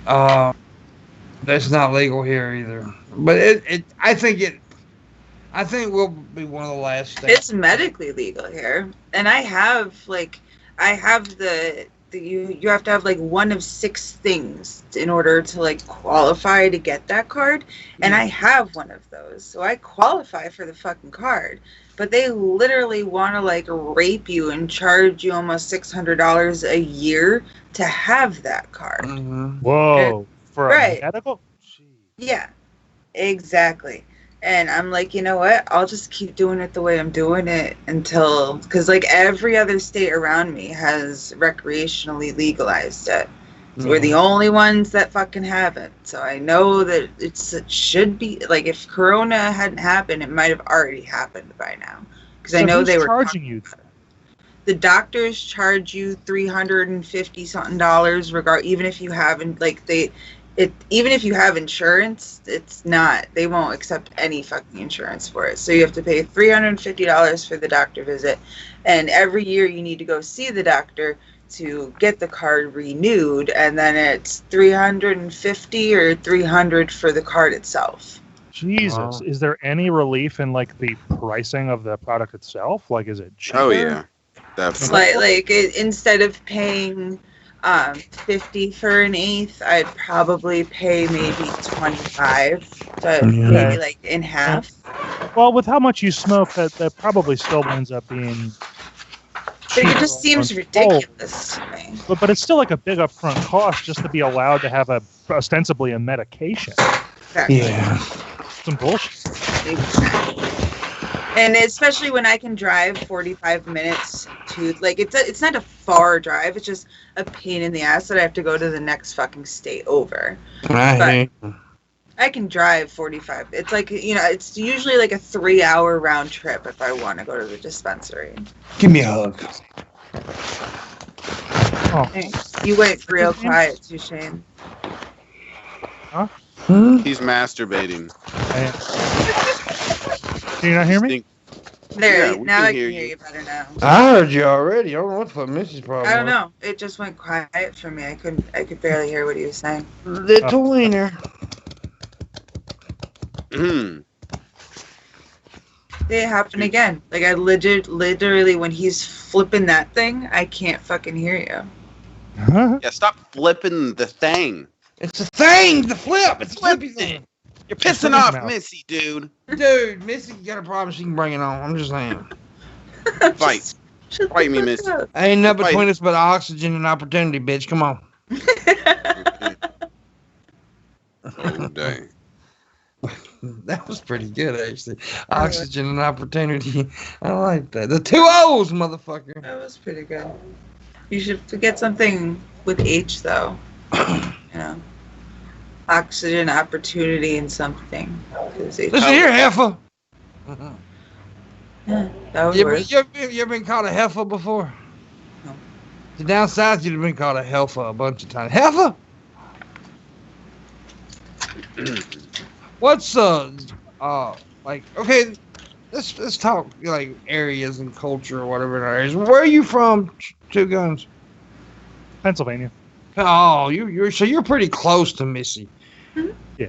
That's not legal here either. But I think we'll be one of the last states. It's medically legal here, and I have you have to have like one of 6 things in order to like qualify to get that card, and I have one of those, so I qualify for the fucking card. But they literally want to like rape you and charge you almost $600 a year to have that card. Mm-hmm. Whoa, for Right. a medical? Yeah, exactly. And I'm like, you know what? I'll just keep doing it the way I'm doing it until, because like every other state around me has recreationally legalized it. So we're the only ones that fucking haven't. So I know that it should be, like, if Corona hadn't happened, it might have already happened by now. Because I know they were charging you. The doctors charge you $350 something even if you haven't, like, even if you have insurance, they won't accept any fucking insurance for it. So you have to pay $350 for the doctor visit, and every year you need to go see the doctor to get the card renewed, and then it's $350 or $300 for the card itself. Jesus, Wow. Is there any relief in like the pricing of the product itself? Like, is it cheaper? Oh yeah, definitely. Instead of paying $50 for an eighth, I'd probably pay maybe $25, so maybe like in half. Well, with how much you smoke, that probably still ends up being. But it just seems ridiculous to me. But it's still like a big upfront cost just to be allowed to have ostensibly a medication. Exactly. Yeah. Some bullshit. Exactly. And especially when I can drive 45 minutes to, like, it's not a far drive. It's just a pain in the ass that I have to go to the next fucking state over. I can drive 45. It's like, it's usually like a 3-hour round trip if I want to go to the dispensary. Give me a hug. Oh. Thanks. You went real quiet too, Shane. Huh? He's masturbating. Can you not hear me? There, we now can I hear can hear you. you better now. I heard you already. I don't know what the fuck Missy's problem I don't know. It just went quiet for me. I could barely hear what he was saying. Little wiener. It happened again. Like, I literally, when he's flipping that thing, I can't fucking hear you. Yeah, stop flipping the thing. It's a thing, the flip. It's a flippy thing. You're pissing off Missy, dude. Dude, Missy got a problem. She can bring it on. I'm just saying. Fight. Fight me, Missy. Ain't nothing between us but oxygen and opportunity, bitch. Come on. Oh, dang. That was pretty good, actually. Oxygen and opportunity. I like that. The 2 O's, motherfucker. That was pretty good. You should get something with H, though. Oxygen, opportunity, and something. Listen here, heifer. Yeah, that would You work. ever been called a heifer before? No. So down south, you'd have been called a heifer a bunch of times. Heifer? What's like? Okay, let's talk like areas and culture or whatever in our areas. Where are you from? Two Guns. Pennsylvania. Oh, you're pretty close to Missy. Yeah.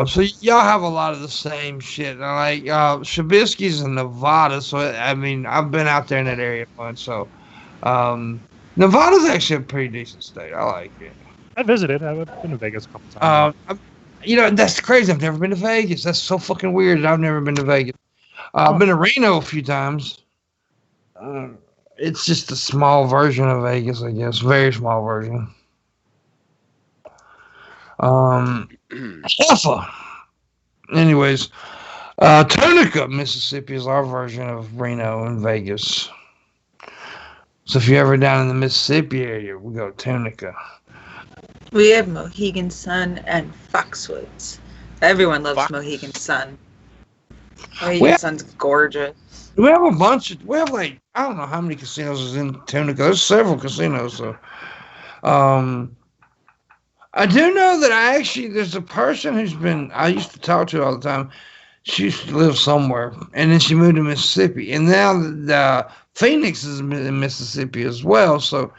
So y'all have a lot of the same shit. Like Shabisky's in Nevada, so I mean I've been out there in that area once. So Nevada's actually a pretty decent state. I like it. I visited. I've been to Vegas a couple times. That's crazy. I've never been to Vegas. That's so fucking weird that I've never been to Vegas. I've been to Reno a few times. It's just a small version of Vegas, I guess. Very small version. Alpha. Anyways, Tunica, Mississippi is our version of Reno and Vegas. So if you're ever down in the Mississippi area, we go Tunica. We have Mohegan Sun and Foxwoods. Everyone loves Mohegan Sun. Mohegan Sun's gorgeous. We have a bunch of, we have like, I don't know how many casinos is in Tunica. There's several casinos, so. I do know that there's a person I used to talk to all the time. She used to live somewhere, and then she moved to Mississippi, and now the Phoenix is in Mississippi as well. So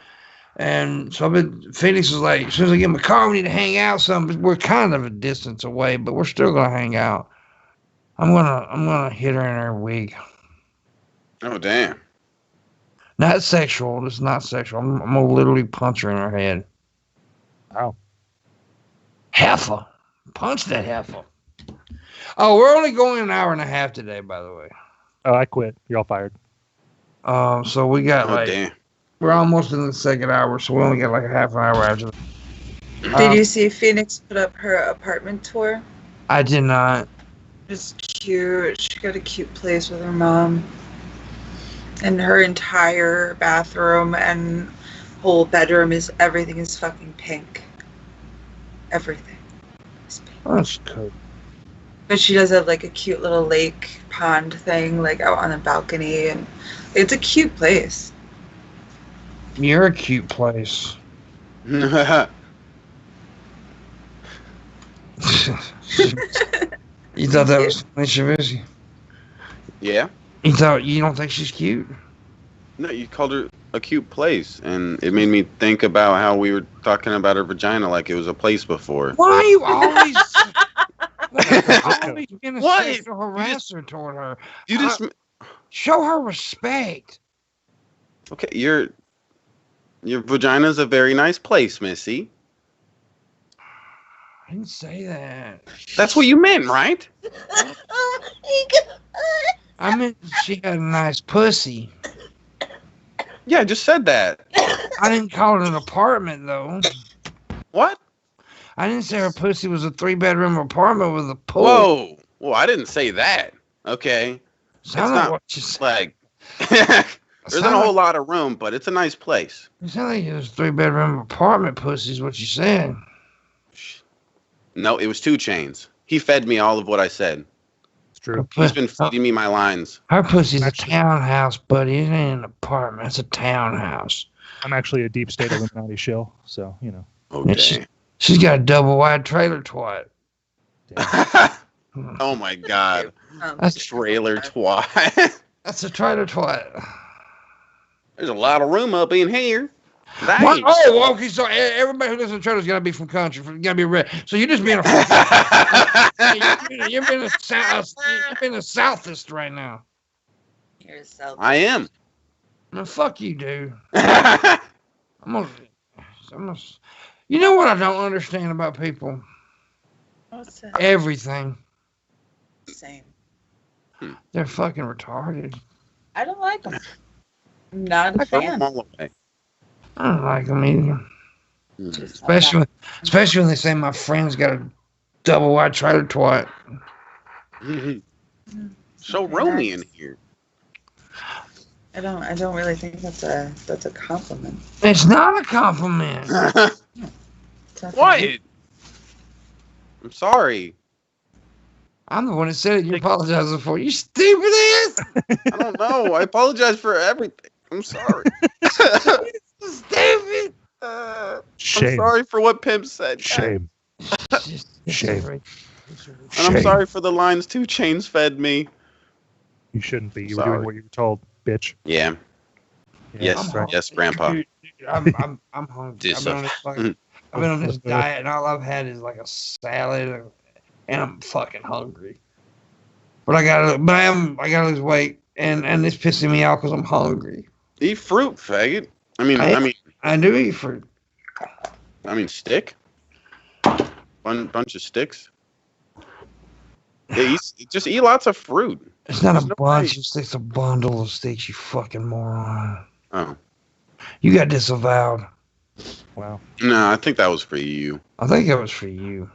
Phoenix was like, as soon as I get in my car, we need to hang out some. We're kind of a distance away, but we're still gonna hang out. I'm gonna hit her in her wig. Oh damn! Not sexual. It's not sexual. I'm gonna literally punch her in her head. Wow. Heifer. Punch that heifer. Oh, we're only going an hour and a half today, by the way. Oh, I quit. You're all fired. So we got Damn. we're almost in the second hour, so we only got like a half an hour after. Did you see Phoenix put up her apartment tour? I did not. It's cute. She got a cute place with her mom. And her entire bathroom and whole bedroom everything is fucking pink. Everything is pink. That's cool. But she does have like a cute little lake pond thing, like out on the balcony, and it's a cute place. You're a cute place. You thought that was funny, Shabisky? Yeah. You don't think she's cute? No, you called her a cute place, and it made me think about how we were talking about her vagina like it was a place before. Why are you always being a What? sexual harasser toward her? You just Show her respect. okay. Your vagina's a very nice place, Missy. I didn't say that. That's what you meant, right? I meant she had a nice pussy. Yeah, I just said that. I didn't call it an apartment, though. What? I didn't say her pussy was a 3-bedroom apartment with a pool. Whoa. Well, I didn't say that. Okay. Sounded not what you said. Like, there's not a whole lot of room, but it's a nice place. It sounded like it was 3-bedroom apartment pussy is what you said. No, it was 2 Chainz. He fed me all of what I said. It's true. He's been feeding me my lines. Her pussy's a townhouse, buddy. It ain't an apartment. It's a townhouse. I'm actually a deep state Illuminati shill, so, you know. Oh, Yeah, dang. She's got a double-wide trailer twat. Oh, my God. That's Trailer twat. That's a trailer twat. There's a lot of room up in here. What? Nice. Oh, okay. So everybody who listens to trailers got to be from country. Got to be red. So you're just being a you're being a Southist right now. You're a self. I am. Man, fuck you, dude. I'm gonna. You know what I don't understand about people? What's that? Everything. Same. They're fucking retarded. I don't like them. I'm not a Throw them fan. all away. I don't like them either. Just Especially when they say my friend's got a double-wide trailer twat. So roomy in here. I don't really think that's a compliment. It's not a compliment. It's not What? for me. I'm sorry. I'm the one that said it. You're apologizing for. You stupid ass. I don't know. I apologize for everything. I'm sorry. Stupid. Shame. I'm sorry for what Pimp said. Shame. Shame. And I'm sorry for the lines 2 Chainz fed me. You shouldn't be. You were Sorry. doing what you were told, bitch. Yeah. Yeah, Yes. right. Yes, Grandpa. Dude, I'm hungry. I've been on this diet, and all I've had is like a salad, and I'm fucking hungry. But I gotta lose weight, and it's pissing me off because I'm hungry. Eat fruit, faggot. I do eat fruit. Stick. Bunch of sticks. Yeah, just eat lots of fruit. It's not There's a no bunch way. of sticks, a bundle of sticks, you fucking moron. Oh. You got disavowed. Wow. No, I think that was for you. I think it was for you.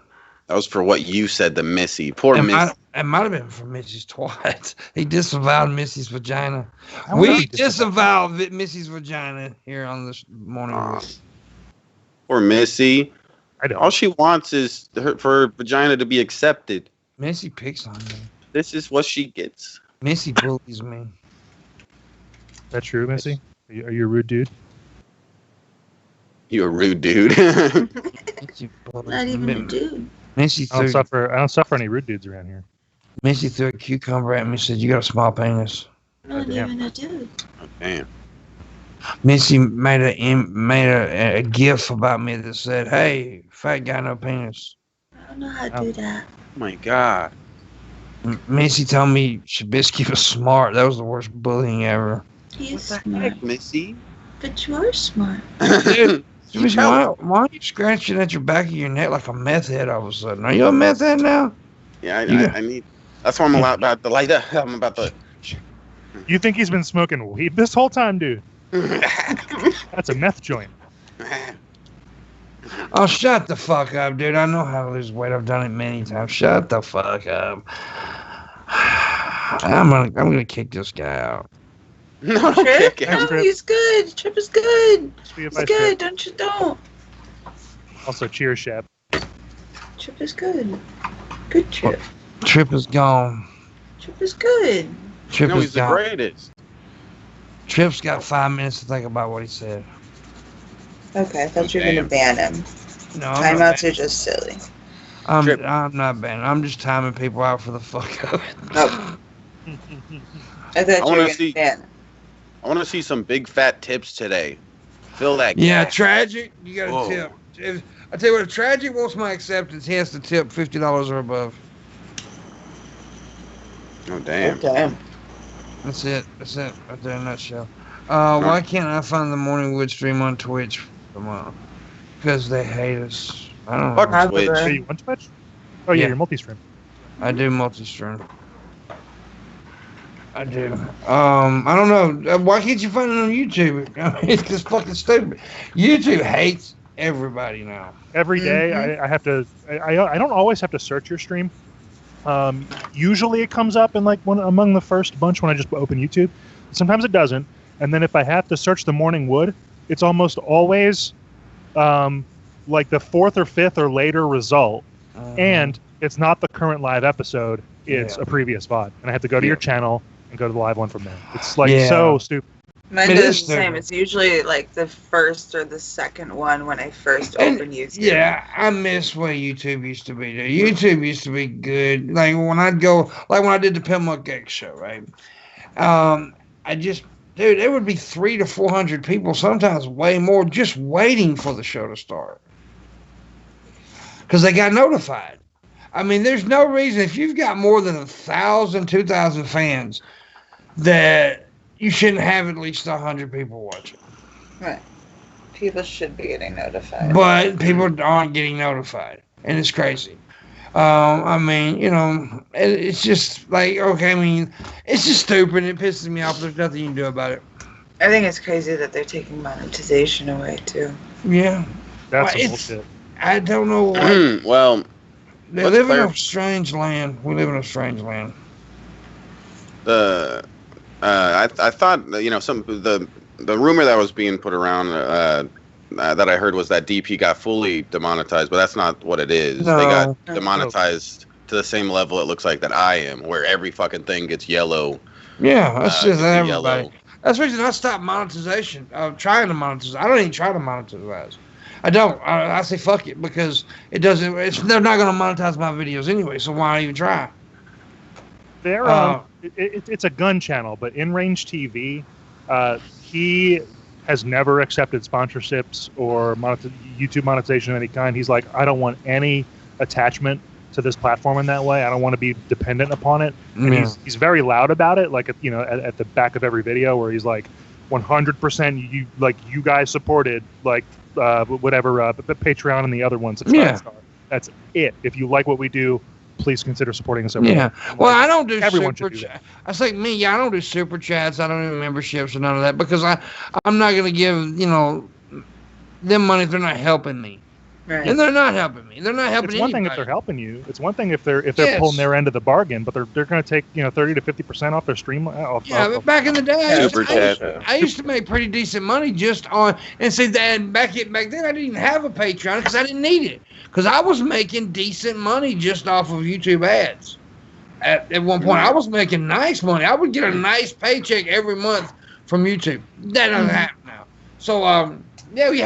That was for what you said to Missy. Poor Missy. It might have been for Missy's twat. He disavowed Missy's vagina. How would We he disavow? disavowed Missy's vagina here on this morning. Aw. Poor Missy. I don't. All she wants is for her vagina to be accepted. Missy picks on me. This is what she gets. Missy bullies me. That true, Missy? Are you a rude dude? You a rude dude. Not even a dude. Missy I threw don't suffer any rude dudes around here. Missy threw a cucumber at me and said, "You got a small penis." Not damn. even a dude. Oh, damn. Missy made a gif about me that said, "Hey, fat guy, no penis." I don't know how to do that. Oh my god. Missy told me Shabisky was smart. That was the worst bullying ever. He's What the smart. heck, Missy? But you're smart. Dude, Shabisky, why are you scratching at your back of your neck like a meth head all of a sudden? Are you a meth head now? Yeah, I need. That's why I'm about to light that. I'm about to. You think he's been smoking weed this whole time, dude? That's a meth joint. Oh, shut the fuck up, dude. I know how to lose weight. I've done it many times. Shut the fuck up. I'm gonna kick this guy out. No, Trip? kick No, it. Trip. he's good. Trip is good. Be He's advice, good. Trip. Don't. Also, cheers, Shab. Trip is good. Good Trip. Trip is gone. Trip is good. Trip No, is he's the gone. greatest. Trip's got 5 minutes to think about what he said. Okay, I thought you were gonna ban him. No, I'm not Timeouts are just silly. Trip. I'm not banning. I'm just timing people out for the fuck of it. Oh. I thought you wanna were gonna see- ban him. I want to see some big fat tips today. Fill that Yeah, gap. Tragic, you got Whoa. to tip. I tell you what, if Tragic wants my acceptance, he has to tip $50 or above. Oh damn. Okay. That's it. That's it. Right there in a nutshell. Why can't I find the Morning Wood stream on Twitch? Because they hate us. I don't Fuck know. Twitch. Hey, you want Twitch? Oh yeah, Yeah. you're multi-stream. I do multi-stream. I do. I don't know. Why can't you find it on YouTube? I mean, it's just fucking stupid. YouTube hates everybody now. Every day, I have to. I don't always have to search your stream. Usually, it comes up in like among the first bunch when I just open YouTube. Sometimes it doesn't, and then if I have to search the Morning Wood, it's almost always like the 4th or 5th or later result, and it's not the current live episode. It's a previous VOD, and I have to go to your channel and go to the live one from there. It's like so stupid. Mine It does is the same. stupid. It's usually like the first or the second one when I first open YouTube. Yeah, I miss what YouTube used to be. Dude. YouTube used to be good. Like when I'd go, like when I did the Pimpmunk X show, right? There would be 300 to 400 people, sometimes way more, just waiting for the show to start. Because they got notified. I mean, there's no reason, if you've got more than 1,000, 2,000 fans, that you shouldn't have at least 100 people watching. Right. People should be getting notified. But people aren't getting notified, and it's crazy. I mean, you know, it's just like, okay, I mean, it's just stupid. It pisses me off. There's nothing you can do about it. I think it's crazy that they're taking monetization away too. Yeah. That's Well, some bullshit. I don't know what. Well, They let's live in clar- a strange land. We live in a strange land. I thought the rumor that was being put around that I heard was that DP got fully demonetized, but that's not what it is. No. They got demonetized to the same level it looks like that I am, where every fucking thing gets yellow. Yeah, that's gets just the everybody. yellow. That's the reason I stopped monetization. Trying to monetize. I don't even try to monetize. I don't. I say fuck it because it doesn't. They're not going to monetize my videos anyway. So why even try? They're it's a gun channel, but In Range TV, he has never accepted sponsorships or YouTube monetization of any kind. He's like, I don't want any attachment to this platform in that way. I don't want to be dependent upon it. And he's very loud about it, like at the back of every video where he's like, 100% you guys supported whatever Patreon and the other ones. That's it. If you like what we do, please consider supporting us. Yeah. Well, I don't do everyone super should do chats. I say me. Yeah, I don't do super chats. I don't do memberships or none of that because I'm not going to give them money if they're not helping me. Right. And they're not helping me. They're not helping It's one thing if anybody. they're helping you. It's one thing if they're Yes. pulling their end of the bargain, but they're going to take 30 to 50% off their stream. But back in the day, Super chat. I used to make pretty decent money just on, and see that back then I didn't even have a Patreon because I didn't need it because I was making decent money just off of YouTube ads. At one point, I was making nice money. I would get a nice paycheck every month from YouTube. That doesn't happen now. So Yeah, you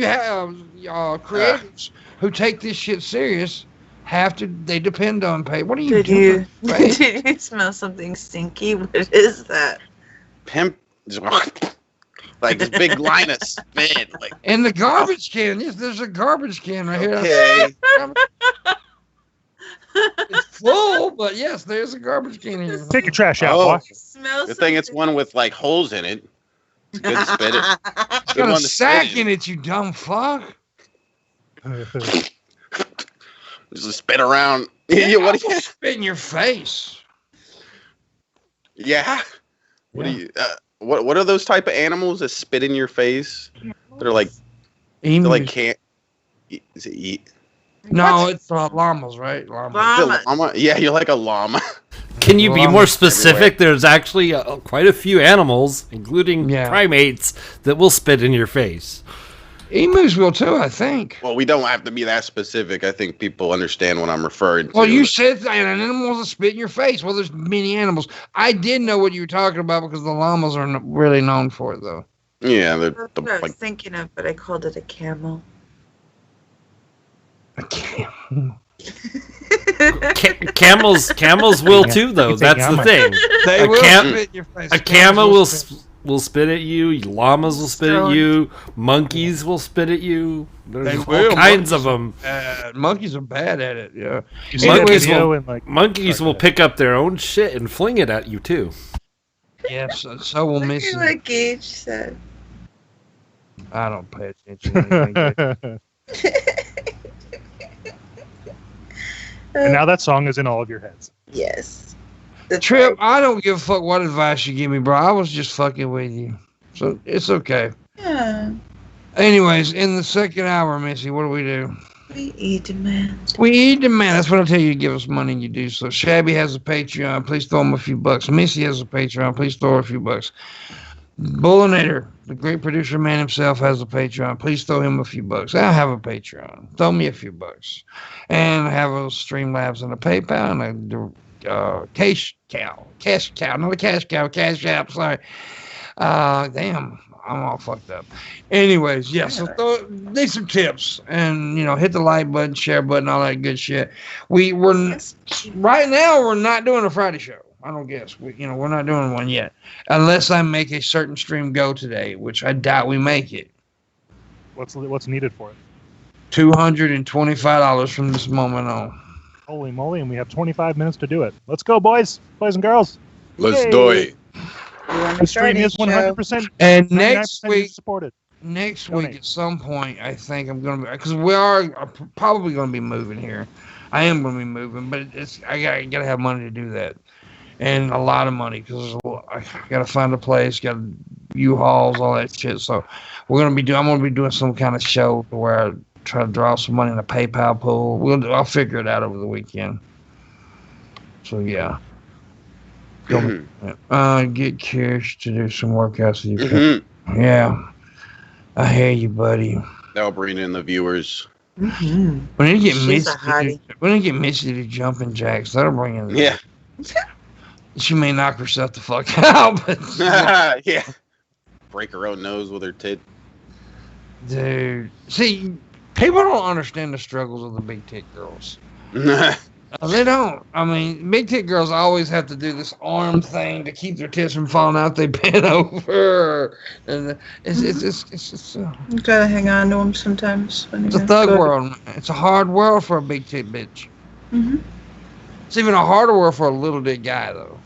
have creators who take this shit serious. They depend on pay. What are you doing? Did you smell something stinky? What is that? Pimp. Like this big line of spit. Like in the garbage can. Yes, there's a garbage can right here. Okay. It's full, but yes, there's a garbage can here. Take your trash out, boy. Good thing it's one with like holes in it. It's good to spit it. It's got a sack in it, you dumb fuck. Just spit around. Yeah, what do you spit in your face? Yeah. What do you? What are those type of animals that spit in your face? They're like, emus. They're like can't. Is it eat? No, it's llamas, right? Llama. Yeah, you're like a llama. Can you be more specific? There's actually quite a few animals, including primates, that will spit in your face. Emus will too, I think. Well, we don't have to be that specific. I think people understand what I'm referring to. Well, you said an animal will spit in your face. Well, there's many animals. I did know what you were talking about because the llamas are really known for it, though. Yeah, that's what I was thinking of, but I called it a camel. A camel. Camels will too, though. That's the thing. They will spit in your face. A camel will spit at you. Llamas will spit at you. Monkeys will spit at you. There's all kinds of them. Monkeys are bad at it. Yeah. Monkeys will pick up their own shit and fling it at you too. Yes, so will Missy. Like Gage said. I don't pay attention to anything. And now that song is in all of your heads. Yes. Trip, I don't give a fuck what advice you give me, bro. I was just fucking with you. So it's okay. Yeah. Anyways, in the second hour, Missy, what do we do? We demand. That's what I tell you to give us money and you do. So Shabby has a Patreon. Please throw him a few bucks. Missy has a Patreon. Please throw her a few bucks. Booleanenator, the great producer man himself, has a Patreon. Please throw him a few bucks. I have a Patreon. Throw me a few bucks. And I have a Streamlabs and a PayPal and a cash cow. Cash app. Sorry. Damn, I'm all fucked up. Anyways, yeah. So need some tips and hit the like button, share button, all that good shit. Right now we're not doing a Friday show. I don't guess. We're not doing one yet. Unless I make a certain stream go today, which I doubt we make it. What's needed for it? $225 from this moment on. Holy moly, and we have 25 minutes to do it. Let's go, boys and girls. Let's do it. The stream is 100% and next week supported. Next week at some point, I think I'm going to be, because we are probably going to be moving here. I am going to be moving, but I got to have money to do that. And a lot of money because I got to find a place, got U-Hauls, all that shit. So I'm going to be doing some kind of show where I try to draw some money in a PayPal pool. I'll figure it out over the weekend. So yeah. Get Kirsch to do some workouts with you. Mm-hmm. Yeah. I hear you, buddy. That'll bring in the viewers. Mm-hmm. We need to get Missy to jumping jacks. That'll bring in the She may knock herself the fuck out, but yeah. Break her own nose with her tit. Dude. See, people don't understand the struggles of the big tit girls. They don't. I mean, big tit girls always have to do this arm thing to keep their tits from falling out. They bend over, and it's you gotta hang on to them sometimes. It's a thug world. It's a hard world for a big tit bitch. Mm-hmm. It's even a harder world for a little dick guy, though.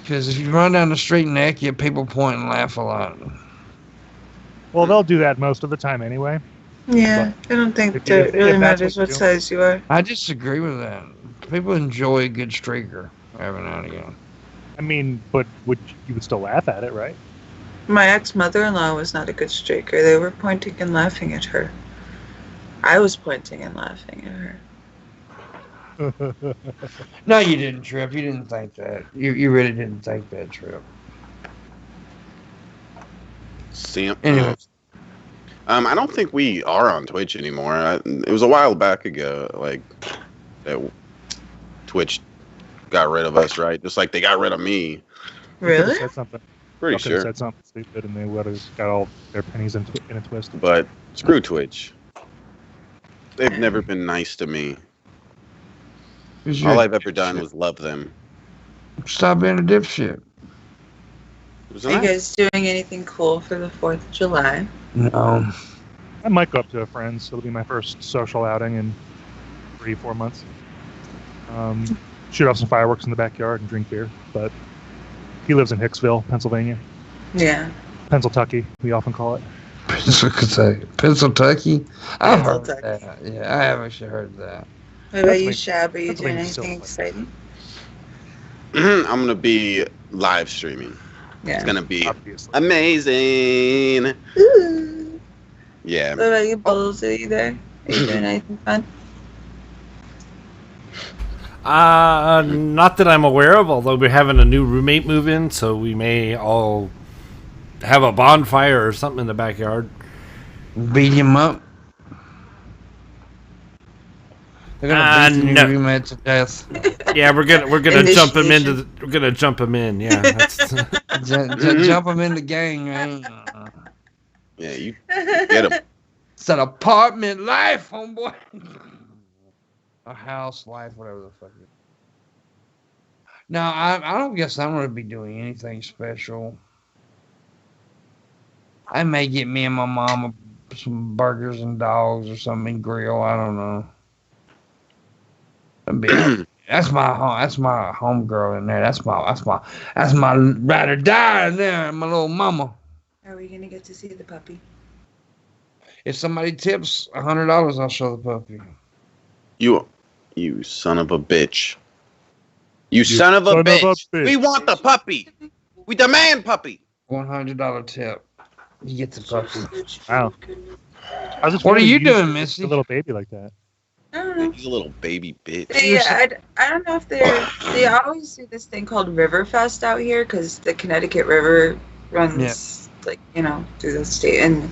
Because if you run down the street naked, you have people point and laugh a lot. Well, they'll do that most of the time anyway. Yeah, I don't think it really matters what size you are. I disagree with that. People enjoy a good streaker every now and again. I mean, but you would still laugh at it, right? My ex-mother-in-law was not a good streaker. They were pointing and laughing at her. I was pointing and laughing at her. No, you didn't, Trip. You didn't think that. You really didn't think that, Trip. Anyways. I don't think we are on Twitch anymore. It was a while back ago, like, that Twitch got rid of us, right? Just like they got rid of me. Really? Said something. Pretty sure. Said something stupid, and they would have got all their pennies in a twist. But screw Twitch. They've never been nice to me. All I've ever done was love them. Stop being a dipshit. Are you guys doing anything cool for the 4th of July? No. I might go up to a friend's. It'll be my first social outing in 3-4 months. Shoot off some fireworks in the backyard and drink beer. But he lives in Hicksville, Pennsylvania. Yeah. Pennsyltucky, we often call it. Pennsyltucky? I've heard that. Yeah, I have actually heard that. What about you, Shab? Are you doing anything exciting? I'm going to be live streaming. Yeah. It's going to be amazing. Ooh. Yeah. What about you, Bowles? Are you there? Are you doing anything fun? Not that I'm aware of, although we're having a new roommate move in, so we may all have a bonfire or something in the backyard. Beat him up. They're gonna beat the new roommate to death. Yeah, we're gonna jump him into. We're gonna jump him in. Yeah, jump him in the gang, right? Yeah, you get him. It's an apartment life, homeboy. A house life, whatever the fuck. No, I don't guess I'm gonna be doing anything special. I may get me and my mom some burgers and dogs or something and grill. I don't know. That's my home girl in there. That's my ride or die in there. My little mama. Are we gonna get to see the puppy? If somebody tips $100, I'll show the puppy. You son of a bitch. You son of a bitch. We want the puppy. We demand puppy. $100 tip. You get the puppy. Wow. What are you doing, Missy? A little baby like that. I don't know. He's a little baby bitch. I don't know if they always do this thing called Riverfest out here because the Connecticut River runs through the state, and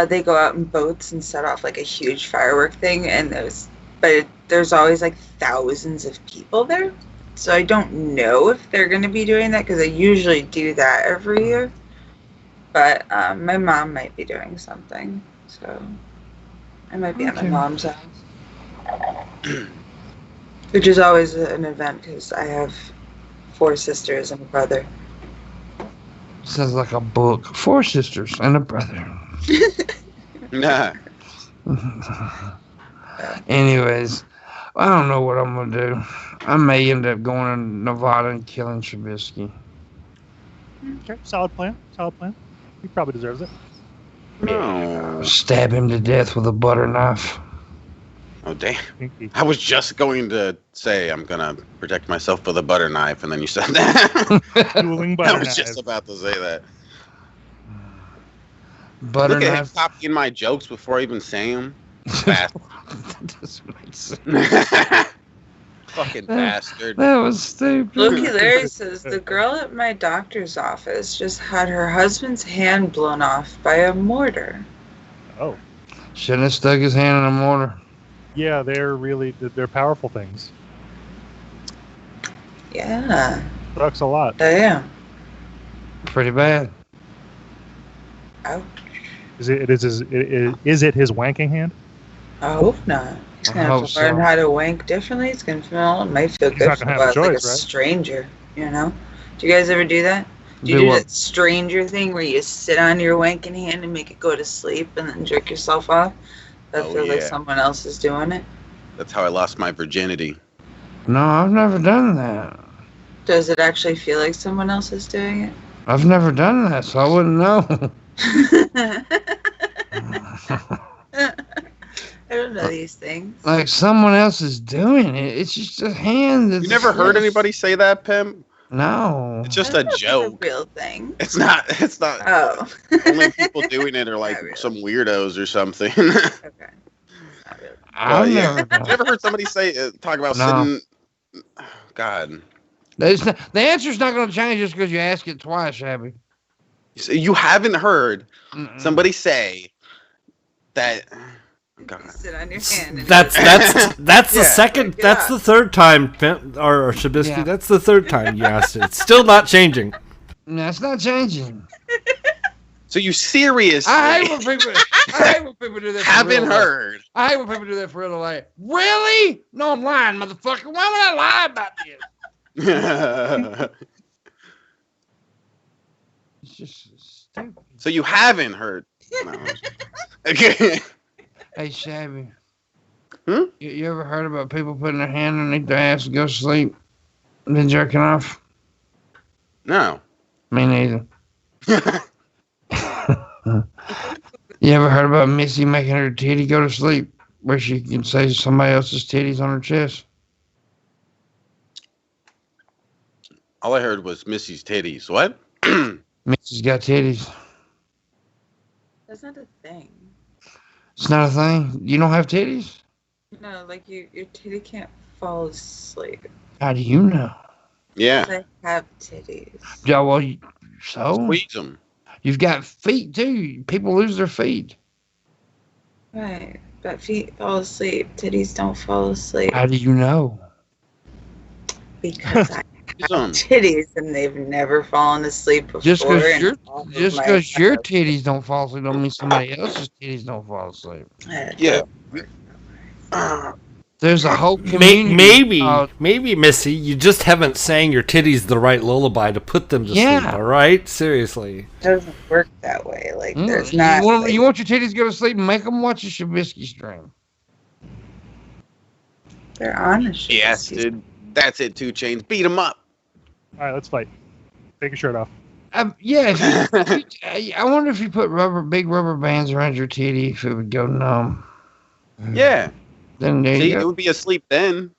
they go out in boats and set off like a huge firework thing, and there's always like thousands of people there. So I don't know if they're going to be doing that because they usually do that every year. But my mom might be doing something, so I might be at my mom's house. Which is always an event because I have 4 sisters and a brother. Sounds like a book. 4 sisters and a brother. Nah. Anyways, I don't know what I'm gonna do. I may end up going to Nevada and killing Shabisky. Okay, solid plan. He probably deserves it. No. Stab him to death with a butter knife. Oh, damn. I was just going to say I'm going to protect myself with a butter knife, and then you said that. Dueling butter I was knife. just about to say that. Butter Look knife. at him copying my jokes before I even say them. That doesn't make sense. Fucking bastard. That was stupid. Loki Larry says, the girl at my doctor's office just had her husband's hand blown off by a mortar. Oh. Shouldn't have stuck his hand in a mortar. Yeah, they're powerful things. Yeah. Sucks a lot. Damn. Pretty bad. Ouch. Is it his wanking hand? I hope not. He's going to have to learn how to wank differently. It's going to might feel good for like a stranger, you know? Do you guys ever do that? Do you do that stranger thing where you sit on your wanking hand and make it go to sleep and then jerk yourself off? That feels like someone else is doing it. That's how I lost my virginity. No, I've never done that. Does it actually feel like someone else is doing it? I've never done that, so I wouldn't know. I don't know these things. Like someone else is doing it. It's just a hand. You never heard anybody say that, Pim? No. It's just a joke. It's a real thing. It's not. Oh. Only people doing it are like some weirdos or something. Okay. Not really. I've never Have you ever heard somebody talk about sitting? God. The answer's not going to change just because you ask it twice, Shabby. You haven't heard somebody say that. God. Sit on your hand. That's the second. That's the third time, or Shabisky. Yeah. That's the third time you asked it. It's still not changing. That's not changing. So you seriously? I hate when people do that. Haven't heard. I hate when people do that for real. Like, really? No, I'm lying, motherfucker. Why would I lie about this? It's just stupid. So you haven't heard? No. Okay. Hey, Shabby. Hmm? You ever heard about people putting their hand underneath their ass to go to sleep and then jerking off? No. Me neither. You ever heard about Missy making her titty go to sleep where she can say somebody else's titties on her chest? All I heard was Missy's titties. What? Missy's got titties. That's not a thing. It's not a thing. You don't have titties? No, like your titty can't fall asleep. How do you know? Yeah. I have titties. Yeah, well, so? Squeeze them. You've got feet, too. People lose their feet. Right, but feet fall asleep. Titties don't fall asleep. How do you know? Because I have Some. titties and they've never fallen asleep before. Just because your life. titties don't fall asleep don't mean somebody else's titties don't fall asleep. Yeah. There's a whole community. Maybe, Missy, you just haven't sang your titties the right lullaby to put them to sleep, all right? Seriously. It doesn't work that way. Like, there's not... You want your titties to go to sleep and make them watch a Shabisky stream. They're on a Shabisky. Yes, dude. That's it, 2 Chainz. Beat them up. All right, let's fight. Take your shirt off. Yeah, I wonder if you put big rubber bands around your titty, if it would go numb. Yeah. Then there See, you it go. would be asleep then.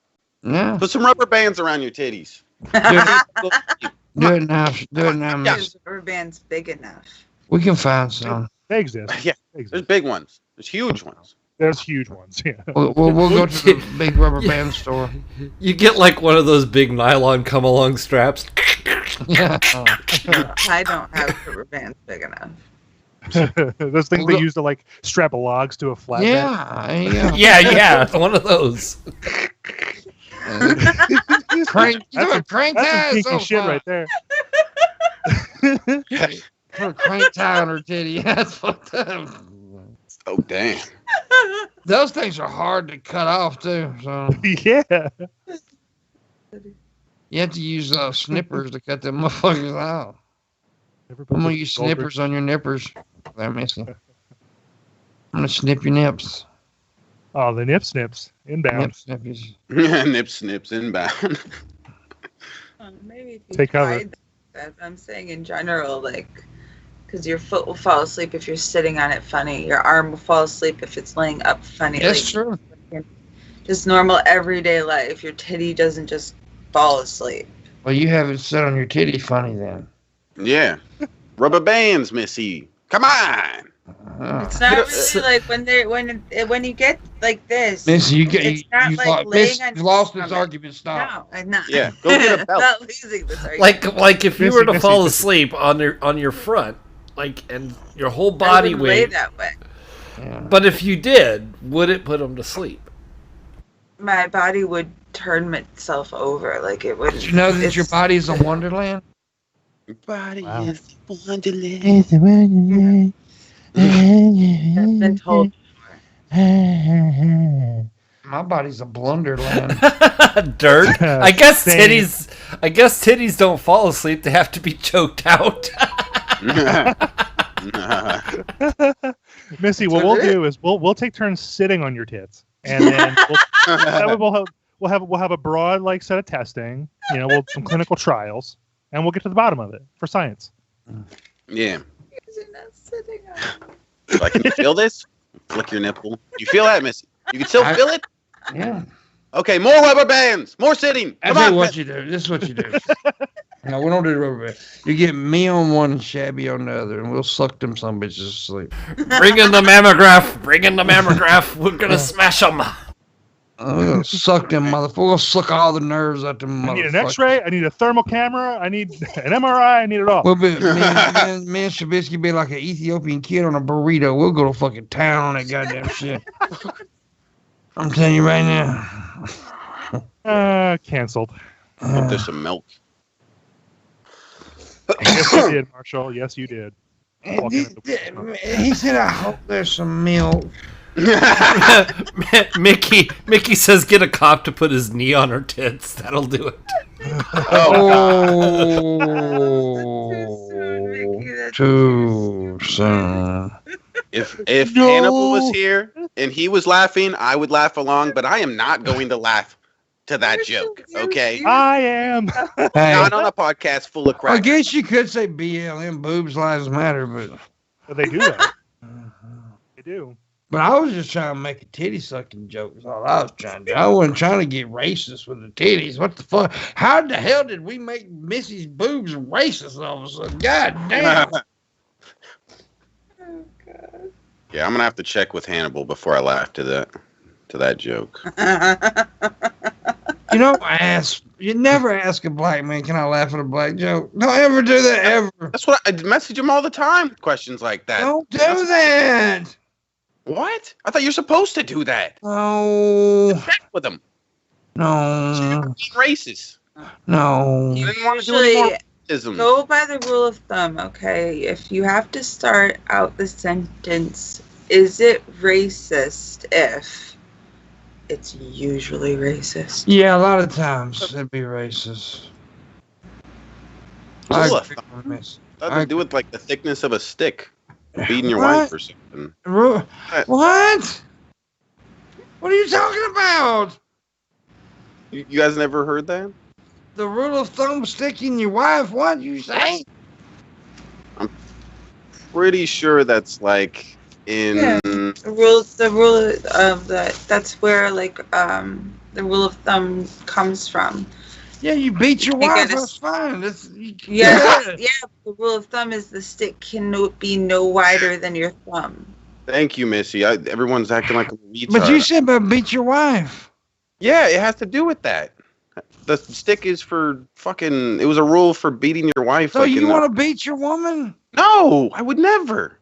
Yeah. Put some rubber bands around your titties. Do it now. Do it now, Yeah. Miss. Rubber band's big enough. We can find some. They exist. Yeah. They exist. There's big ones. There's huge ones. There's huge ones. Yeah. We'll go to the big rubber band store. You get like one of those big nylon come-along straps. Yeah. I don't have rubber bands big enough. Those things they use to like strap logs to a flatbed. Yeah. There you go. Yeah, one of those. Crank That's some kinky shit right there. Put a crank tie on her titty. That's fucked up. Oh, damn. Those things are hard to cut off too. So Yeah. you have to use snippers to cut them motherfuckers out. I'm gonna use snippers on your nippers. They're missing. I'm gonna snip your nips. Oh, the nip snips inbound. Snippies. Nip snips inbound. Maybe if you Take cover. tried that, I'm saying in general, like, because your foot will fall asleep if you're sitting on it funny. Your arm will fall asleep if it's laying up funny. That's true. Just normal everyday life. Your titty doesn't just fall asleep. Well, you have it set on your titty funny then. Yeah. Rubber bands, Missy. Come on. It's not really like when you get like this. Miss, you lost this stomach. argument. Stop. No, I'm not. Yeah, go get a belt. I'm not losing this argument. Like if you were to Missy, fall Missy. asleep on your front, like, and your whole I body wouldn't lay weight. that way. Yeah. But if you did, would it put them to sleep? My body would turn itself over. Like it would. Did you know that your body is a wonderland? Your body Wow. is a wonderland. I've been told. My body's a blunderland. Dirt. I guess Same. titties don't fall asleep. They have to be choked out. Missy, what we'll do is we'll take turns sitting on your tits, and then we'll have a broad like set of testing. We'll some clinical trials, and we'll get to the bottom of it for science. Yeah. You're not sitting on. Like, can you feel this? Flick your nipple. You feel that, Missy? You can still feel it? Yeah. Okay, more rubber bands. More sitting. I Come tell on. you what you do. This is what you do. No, we don't do the rubber band. You get me on one and Shabby on the other, and we'll suck them some bitches to sleep. Bring in the mammograph. Bring in the mammograph. We're gonna smash them. We're gonna suck them motherfuckers. We'll suck all the nerves out them motherfuckers. I need an X-ray. I need a thermal camera. I need an MRI. I need it all. We'll be, me and Shabisky be like an Ethiopian kid on a burrito. We'll go to fucking town on that goddamn shit. I'm telling you right now. Canceled. Hope there's some milk. I guess you did, Marshall. Yes, you did. He said, I hope there's some milk. Mickey says get a cop to put his knee on her tits. That'll do it. Too soon. If Hannibal was here and he was laughing, I would laugh along, but I am not going to laugh to that joke, okay? I am. Not on a podcast full of crap. I guess you could say BLM, boobs lives matter, but they do that. They do. But I was just trying to make a titty sucking joke. That's all I was trying to do. I wasn't trying to get racist with the titties. What the fuck? How the hell did we make Missy's boobs racist all of a sudden? God damn. Oh, God. Yeah, I'm gonna have to check with Hannibal before I laugh to that joke. You never ask a black man, can I laugh at a black joke? Don't ever do that, ever. That's what I message him all the time. Questions like that. Don't do that. What? I thought you're supposed to do that. No. Check with him. No. So you're being racist. No. You didn't want to do any more racism. Go by the rule of thumb, okay? If you have to start out the sentence, is it racist if it's usually racist? Yeah, a lot of times it'd be racist. I That has to do with like the thickness of a stick. Beating your wife or something. What? What are you talking about? You guys never heard that? The rule of thumb sticking your wife? What you say? I'm pretty sure that's like in the rule of that's where like the rule of thumb comes from. Yeah, you beat your wife. That's fine. Yeah. The rule of thumb is the stick can be no wider than your thumb. Thank you, Missy. Everyone's acting like a retard. But you said about beat your wife. Yeah, it has to do with that. The stick is for fucking. It was a rule for beating your wife. So you want to beat your woman? No, I would never.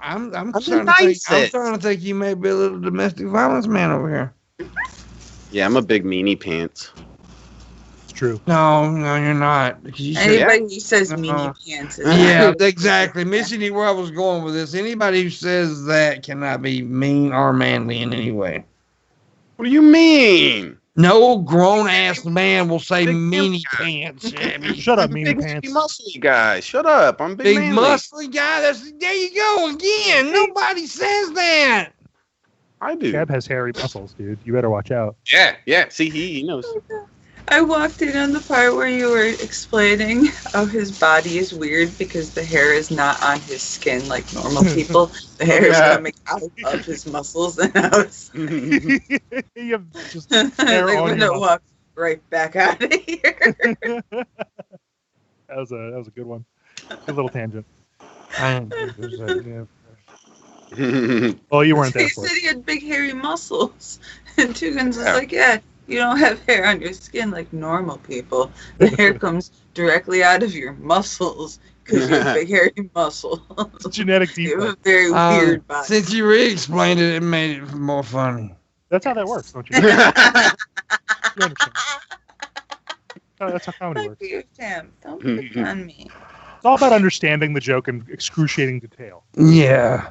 I'm trying to think you may be a little domestic violence man over here. Yeah, I'm a big meanie pants. True. No, you're not. Anybody who says meanie pants is yeah, exactly. Missy knew where I was going with this. Anybody who says that cannot be mean or manly in any way. What do you mean? No grown-ass man will say meanie pants. Shut up, meanie pants. Big muscly guy. Shut up. I'm big muscly guy. There you go again. Nobody says that. I do. Gab has hairy muscles, dude. You better watch out. Yeah. See, he knows. I walked in on the part where you were explaining how his body is weird because the hair is not on his skin like normal people. The hair is coming out of his muscles, and I was you have just hair like, on your walk right back out of here. That was a good one. Good little tangent. I didn't think it was that good. Oh, you weren't there. He said he had big hairy muscles, and Two Guns was like, "Yeah, you don't have hair on your skin like normal people. The hair comes directly out of your muscles because you have big hairy muscles. Genetic defect. You have a very weird body." Since you re-explained it, it made it more funny. That's how that works, don't you? You understand. That's how comedy works. Sam, don't pick on me. It's all about understanding the joke in excruciating detail. Yeah.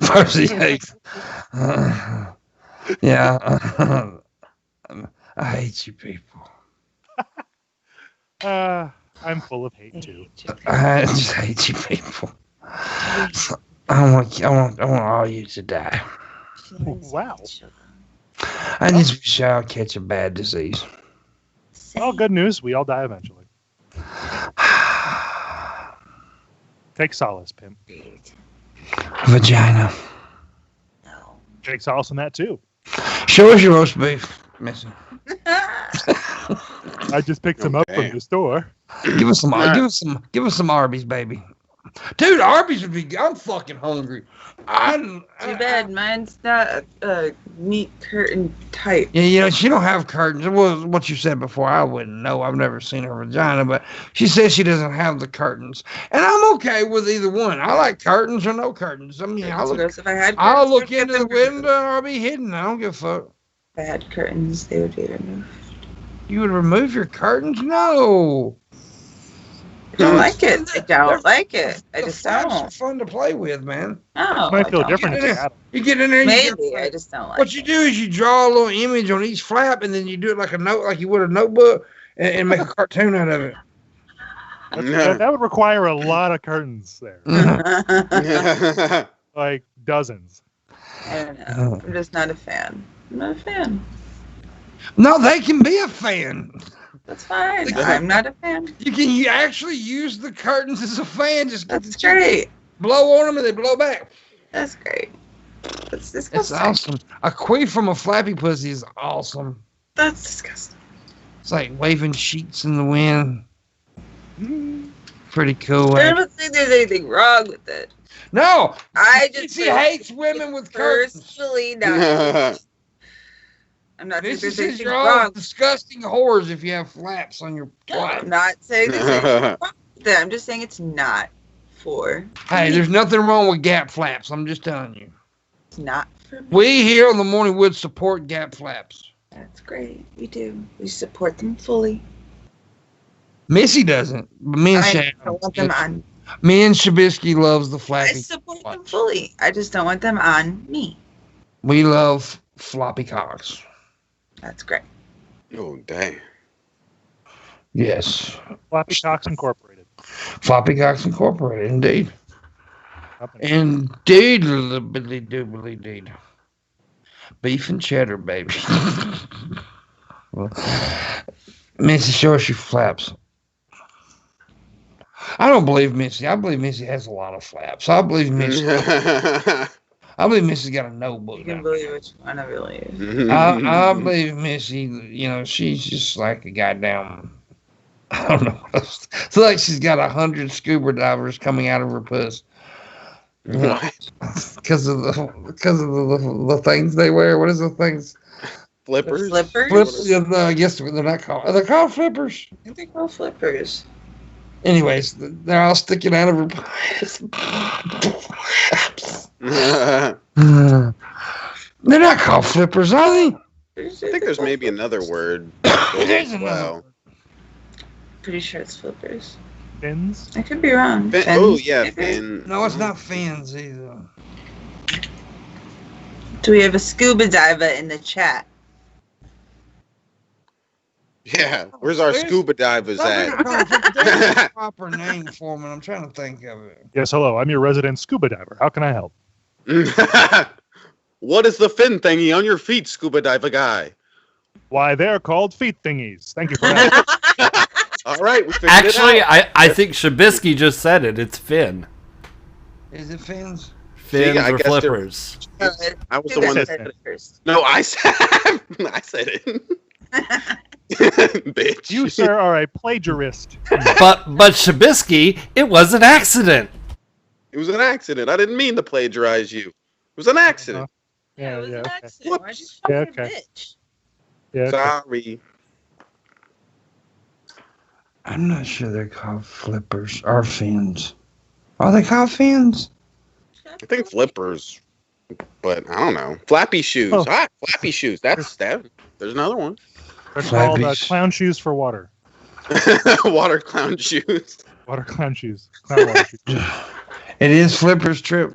Percy hates. Yeah. I hate you people. I'm full of hate too. I just hate you people. I want all you to die. Wow. I just wish I'll catch a bad disease. Well, good news. We all die eventually. Take solace, Pimp. Vagina. No. Take solace in that too. Show us your roast beef, Missy. I just picked some up from the store. Give us some Arby's, baby. Dude, Arby's would be. I'm fucking hungry. Too bad, mine's not a meat curtain type. Yeah, she don't have curtains. It was what you said before. I wouldn't know. I've never seen her vagina, but she says she doesn't have the curtains, and I'm okay with either one. I like curtains or no curtains. I mean, I'll look into the window. I'll be hidden. I don't give a fuck. If I had curtains, they would be removed. You would remove your curtains? No. I don't like it. I don't like it. I The just flaps are don't. fun to play with, man. No, It might feel I don't. different in Yeah. Seattle. You get in there, and Maybe I just don't like what you do is you draw a little image on each flap, and then you do it like a note, like you would a notebook, and make a cartoon out of it. That would require a lot of curtains there. it. Like dozens. I don't know. I'm just not a fan. I'm not a fan. No, they can be a fan. That's fine. I'm not a fan. You actually use the curtains as a fan. Just get That's great. blow on them, and they blow back. That's great. That's It's disgusting. awesome. A queef from a flappy pussy is awesome. That's disgusting. It's like waving sheets in the wind. Pretty cool. I don't think there's anything wrong with it. No, I just she hates women with curtains. personally not. I'm not saying This there's is anything you're all wrong. disgusting whores if you have flaps on your flap. I'm not saying there's anything wrong with it. I'm just saying it's not for Hey, there's nothing wrong with gap flaps. I'm just telling you. It's not for me. We here on the Morning Wood support gap flaps. That's great. We do. We support them fully. Missy doesn't. But me and I don't want them on. Me and Shabisky loves the I flappy. support them fully. I just don't want them on me. We love floppy cocks. That's great. Oh, dang. Yes. Floppy Cocks Incorporated. Floppy Cocks Incorporated, indeed. Company. Indeed, libbly doobly deed. Beef and cheddar, baby. Well, Missy, show us your flaps. I don't believe Missy. I believe Missy has a lot of flaps. I believe Missy's got a notebook. You can now. believe which one I really is. I believe Missy, she's just like a goddamn, I don't know. It's like she's got 100 scuba divers coming out of her puss. Because of the things they wear. What is the things? Flippers? Flippers? I guess they're not called. Are they called flippers? I think they're all flippers. Anyways, they're all sticking out of her puss. They're not called flippers, are they? I think there's maybe another word. There's as another well. word. Pretty sure it's flippers. Fins. I could be wrong. Fin- Fins, oh, yeah, maybe? fin. No, it's not fins either. Do we have a scuba diver in the chat? Yeah, where's our scuba divers at? There's a proper name for them, and I'm trying to think of it. Yes, hello. I'm your resident scuba diver. How can I help? What is the fin thingy on your feet, scuba diver guy? Why, they're called feet thingies. Thank you for that. All right, we figured Actually, it out. I think Shabisky just said it. It's fin. Is it fins? Fins I or guess they're- flippers. I was the one that said said it. it. First. No, I said I said it. Bitch. You, sir, are a plagiarist. But Shabisky, it was an accident. It was an accident. I didn't mean to plagiarize you. It was an accident. Yeah, it was yeah, an okay. accident. Why'd you Yeah, fucking okay. bitch? Yeah, okay. Sorry. I'm not sure they're called flippers or fins. Are they called fins? I think flippers, but I don't know. Flappy shoes. Oh. Ah, flappy shoes. That's that. There's another one. They're called Flappies. clown shoes for water. Water clown shoes. Water clown shoes. Clown water shoes. It is flippers, Trip.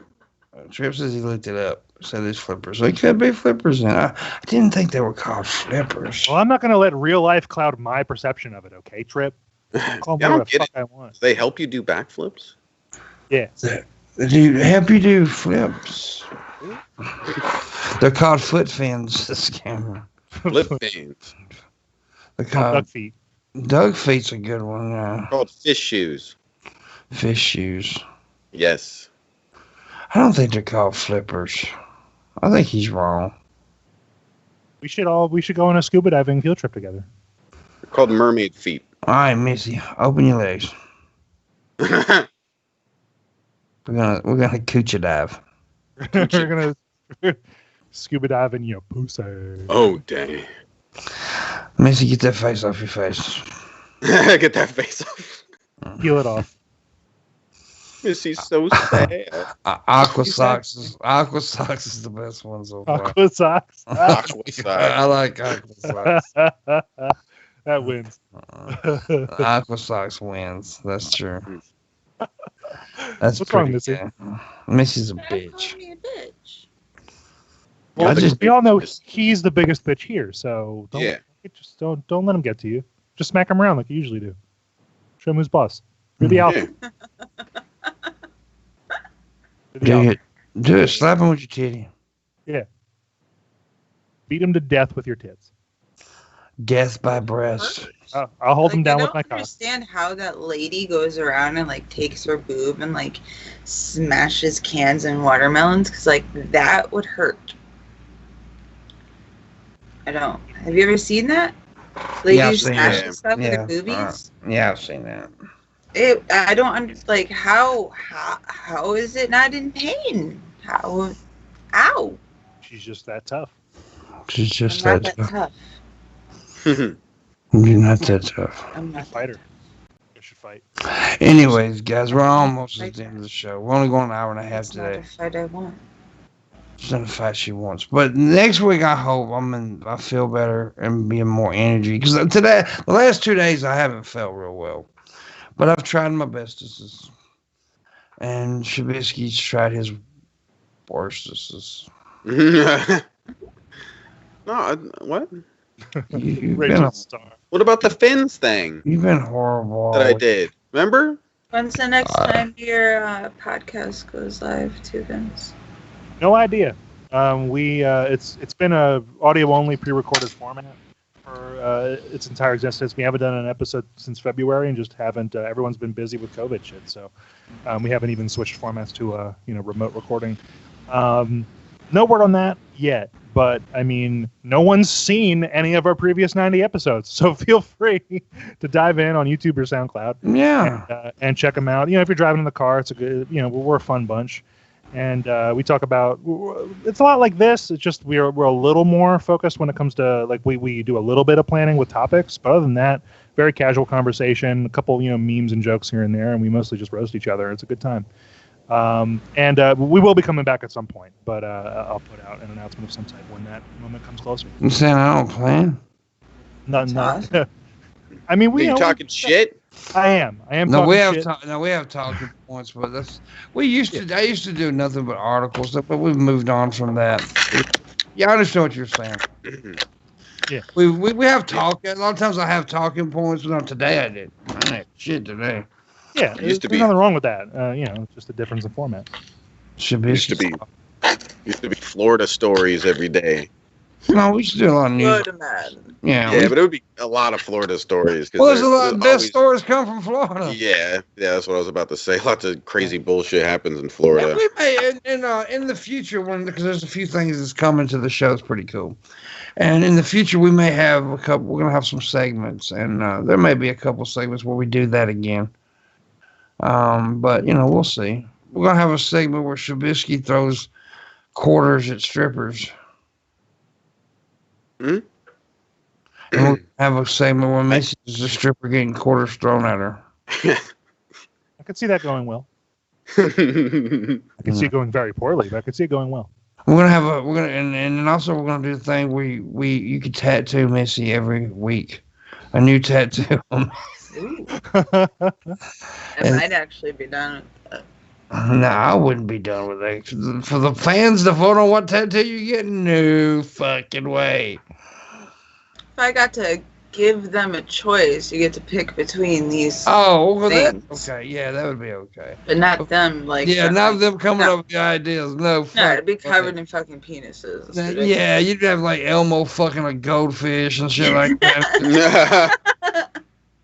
Trip says he looked it up. Said it's flippers. So it could be flippers. And I didn't think they were called flippers. Well, I'm not going to let real life cloud my perception of it, okay, Trip? I'll call Yeah, I them don't whatever the get fuck I want. They help you do backflips. Yeah. Do help you do flips? They're called foot fins. This camera. Flip fins. They're Duck called feet. Doug feet's a good one. Called fish shoes. Fish shoes. Yes. I don't think they're called flippers. I think he's wrong. We should go on a scuba diving field trip together. They're called mermaid feet. All right, Missy, open your legs. We're gonna coochie dive. We're gonna scuba dive in your pussy. Oh, dang. Missy, get that face off your face. Get that face off. Peel it off. Missy's so sad. Aqua socks is the best one so far. Aqua socks. Aqua socks. I like aqua socks. That wins. Aqua Sox wins. That's true. That's What's wrong, Missy? good. Missy's a Don't bitch. call me a bitch. Well, I we all know he's the biggest bitch here, so don't let him get to you. Just smack him around like you usually do. Show him who's boss. You're the alpha. Do it. Slap him with your titty. Yeah. Beat him to death with your tits. Death by breast. I'll hold him down with my I don't cock. understand how that lady goes around and like takes her boob and like smashes cans and watermelons, because like that would hurt. I don't. Have you ever seen that? Ladies smashing stuff with their boobies. Yeah, I've seen that. I don't like how is it not in pain? How? Ow! She's just that tough. She's just I'm not that tough. You're not that tough. I'm not Fighter. You should fight. Anyways, guys, we're almost at the end of the show. We're only going an hour and a half today. Not a fight I want. It's not a fight she wants. But next week, I hope I feel better and be more energy. Because today, the last 2 days, I haven't felt real well. But I've tried my bestest. And Shabisky's tried his worstest. No, what? What about the fins thing? You've been horrible. That I did. Remember? When's the next time your podcast goes live, too, Vince? No idea. It's been a audio only pre-recorded format for its entire existence. We haven't done an episode since February, and just haven't. Everyone's been busy with COVID shit, so we haven't even switched formats to remote recording. No word on that yet, but I mean, no one's seen any of our previous 90 episodes, so feel free to dive in on YouTube or SoundCloud. Yeah, and check them out. If you're driving in the car, it's a good. We're a fun bunch. And we talk about, it's a lot like this. It's just we're a little more focused when it comes to, like, we do a little bit of planning with topics, but other than that, very casual conversation, a couple memes and jokes here and there, and we mostly just roast each other. It's a good time. And we will be coming back at some point, but I'll put out an announcement of some type when that moment comes closer. You saying I don't plan? Not. I mean, Are you talking shit? I am. No, we have shit. we have talking points, but I used to do nothing but articles, but we've moved on from that. Yeah, I understand what you're saying. Yeah, we have talk. A lot of times I have talking points, but not today. I did. I had shit today. Yeah, there's nothing wrong with that. Just a difference in format. Used to be Florida stories every day. No, we should do a lot of news. Florida man. Yeah, but it would be a lot of Florida stories. Well, there's a lot of best stories come from Florida. Yeah, that's what I was about to say. Lots of crazy bullshit happens in Florida. Yeah, we may in the future, because there's a few things that's coming to the show. It's pretty cool. And in the future, we may have a couple. We're gonna have some segments, and there may be a couple segments where we do that again. But we'll see. We're gonna have a segment where Shabisky throws quarters at strippers. And we'll have a segment where Missy is a stripper getting quarters thrown at her. I could see that going well. I could see it going very poorly, but I could see it going well. We're gonna also do the thing where you could tattoo Missy every week, a new tattoo. I might actually be done with that. No, I wouldn't be done with that. For the fans to vote on what tattoo you get, no fucking way. If I got to give them a choice, you get to pick between these. Oh, well, things. Okay, yeah, that would be okay. But not them, like. Yeah, not them coming up with the ideas. No, it'd be covered in fucking penises. Yeah, you'd have like Elmo fucking a goldfish and shit like that.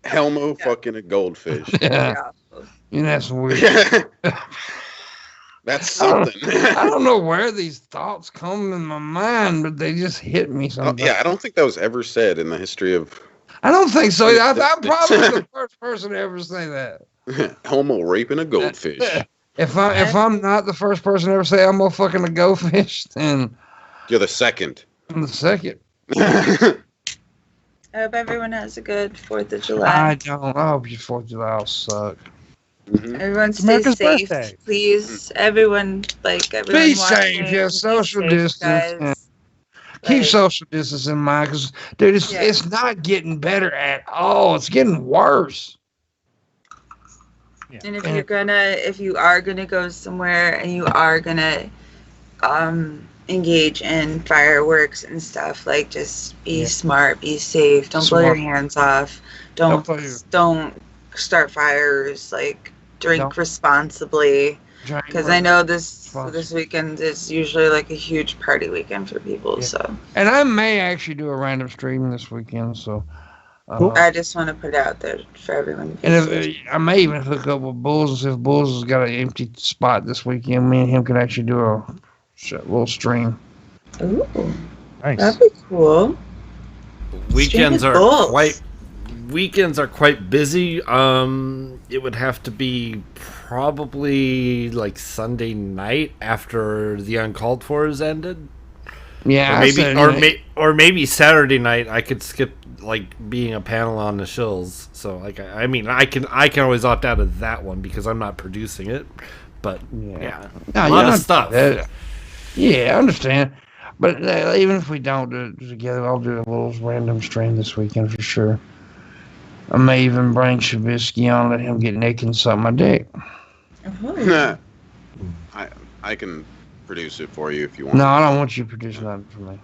Elmo fucking a goldfish. Yeah. That's some weird. That's something. I don't know where these thoughts come in my mind, but they just hit me sometimes. Yeah, I don't think that was ever said in the history of. I don't think so. I'm probably the first person to ever say that. Elmo raping a goldfish. If I'm not the first person to ever say Elmo fucking a goldfish, then you're the second. I'm the second. I hope everyone has a good 4th of July. I don't. I hope your 4th of July will suck. Everyone stay America's safe, birthday. Please. Everyone, be safe. Yeah, social distance. Keep social distance in mind, because dude, it's not getting better at all. It's getting worse. Yeah. And if you are gonna go somewhere and you are gonna engage in fireworks and stuff, like just be smart, be safe, don't blow your hands off, don't start fires, like drink responsibly, because I know this weekend is usually like a huge party weekend for people. So, and I may actually do a random stream this weekend, so I just want to put it out there for everyone. And I may even hook up with Bulls and see if Bulls has got an empty spot this weekend. Me and him can actually do a little stream. Ooh, nice. That'd be cool. Weekends are quite busy. It would have to be probably like Sunday night after the Uncalled For is ended. Yeah, or maybe Saturday night. I could skip like being a panel on the shills. So like I mean I can always opt out of that one because I'm not producing it. But a lot of stuff. Yeah, I understand. But even if we don't do it together, I'll do a little random stream this weekend for sure. I may even bring Shabisky on, let him get naked and suck my dick. I can produce it for you if you want. No, I don't want you to produce nothing for me.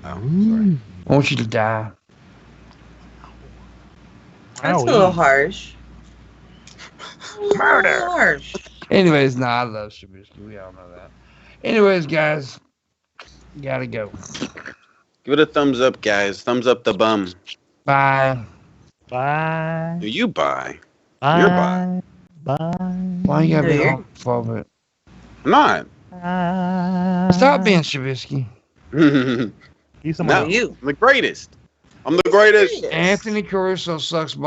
Oh, sorry. I want you to die. That's a little harsh. Murder. Harsh. Anyways, I love Shabisky. We all know that. Anyways, guys, gotta go. Give it a thumbs up, guys. Thumbs up the bum. Bye. Bye. You bye. Bye. You're bye. Bye. Why you gotta be homophobic? I'm not. Stop being Shabisky. He's you. I'm the greatest. I'm the greatest. Anthony Caruso sucks balls.